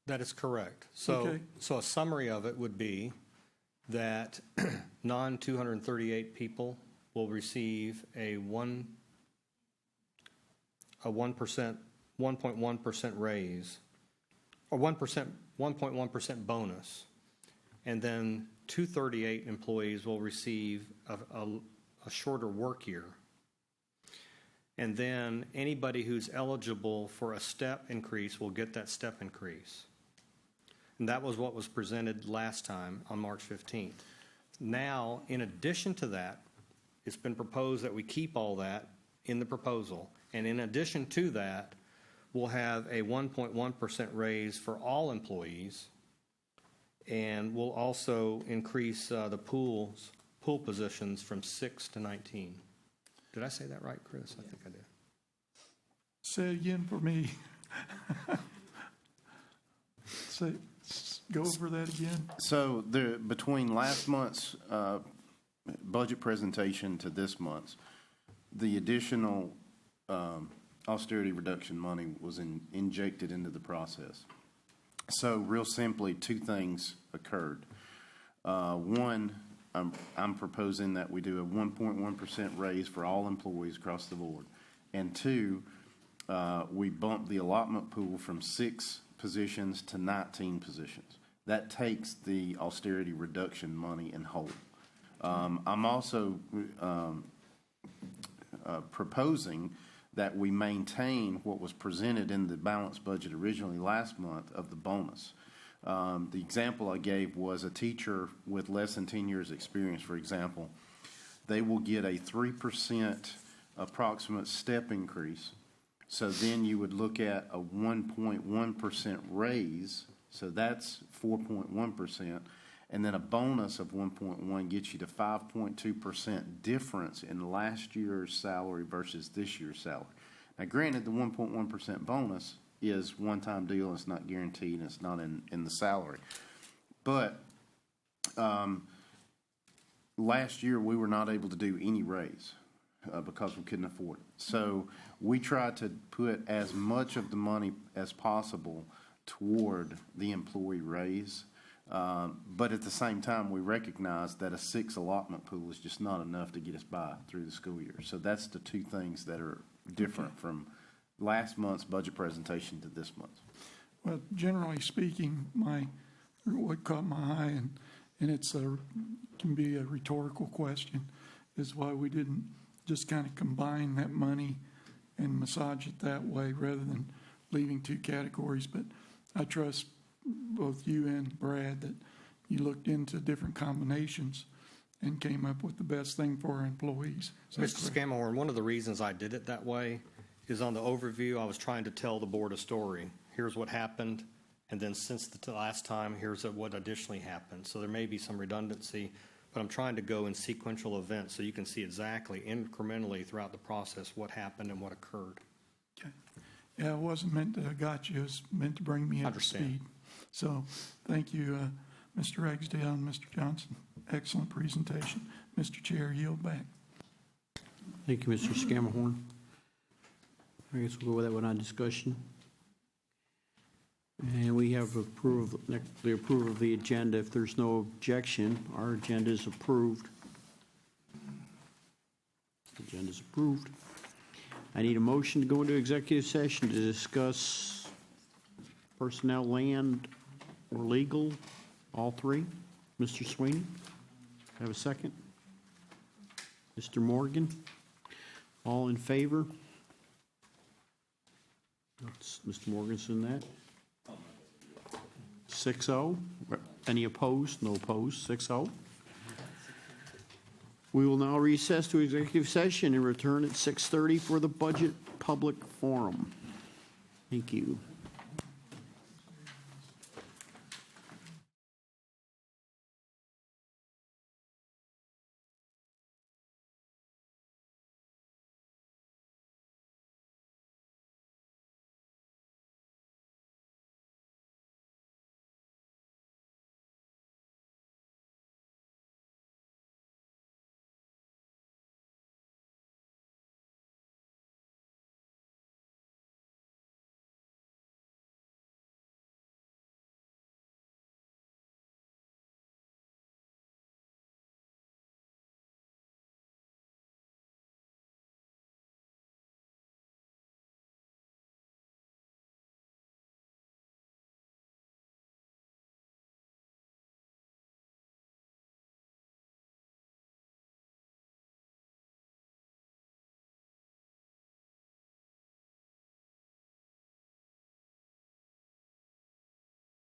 That is correct. So, Okay. so a summary of it would be that non-238 people will receive a 1.1% raise, or 1.1% bonus, and then 238 employees will receive a shorter work year. And then anybody who's eligible for a step increase will get that step increase. And that was what was presented last time on March 15th. Now, in addition to that, it's been proposed that we keep all that in the proposal. And in addition to that, we'll have a 1.1% raise for all employees. And we'll also increase the pool positions from 6 to 19. Did I say that right, Chris? I think I did. Say it again for me. Go over that again. So between last month's budget presentation to this month's, the additional austerity reduction money was injected into the process. So real simply, two things occurred. One, I'm proposing that we do a 1.1% raise for all employees across the board. And two, we bump the allotment pool from 6 positions to 19 positions. That takes the austerity reduction money in whole. I'm also proposing that we maintain what was presented in the balanced budget originally last month of the bonus. The example I gave was a teacher with less than 10 years experience, for example. They will get a 3% approximate step increase. So then you would look at a 1.1% raise, so that's 4.1%, and then a bonus of 1.1 gets you to 5.2% difference in last year's salary versus this year's salary. Now, granted, the 1.1% bonus is one-time deal, it's not guaranteed, and it's not in the salary. But last year, we were not able to do any raise because we couldn't afford it. So we tried to put as much of the money as possible toward the employee raise. But at the same time, we recognize that a 6 allotment pool is just not enough to get us by through the school year. So that's the two things that are different from last month's budget presentation to this month. Well, generally speaking, what caught my eye, and can be a rhetorical question, is why we didn't just kind of combine that money and massage it that way rather than leaving 2 categories. But I trust both you and Brad that you looked into different combinations and came up with the best thing for our employees. Mr. Scamahorn, one of the reasons I did it that way is on the overview, I was trying to tell the board a story. Here's what happened, and then since the last time, here's what additionally happened. So there may be some redundancy, but I'm trying to go in sequential events so you can see exactly, incrementally throughout the process, what happened and what occurred. Okay. Yeah, it wasn't meant to got you. It was meant to bring me up to speed. So thank you, Mr. Ragsdale and Mr. Johnson. Excellent presentation. Mr. Chair, yield back. Thank you, Mr. Scamahorn. I guess we'll go with that one on discussion. And we have the approval of the agenda. If there's no objection, our agenda is approved. Agenda is approved. I need a motion to go into executive session to discuss personnel, land, or legal, all three. Mr. Sweeney, have a second? Mr. Morgan, all in favor? That's Mr. Morganson, that? 6-0. Any opposed? No opposed. 6-0. We will now recess to executive session and return at 6:30 for the budget public forum. Thank you.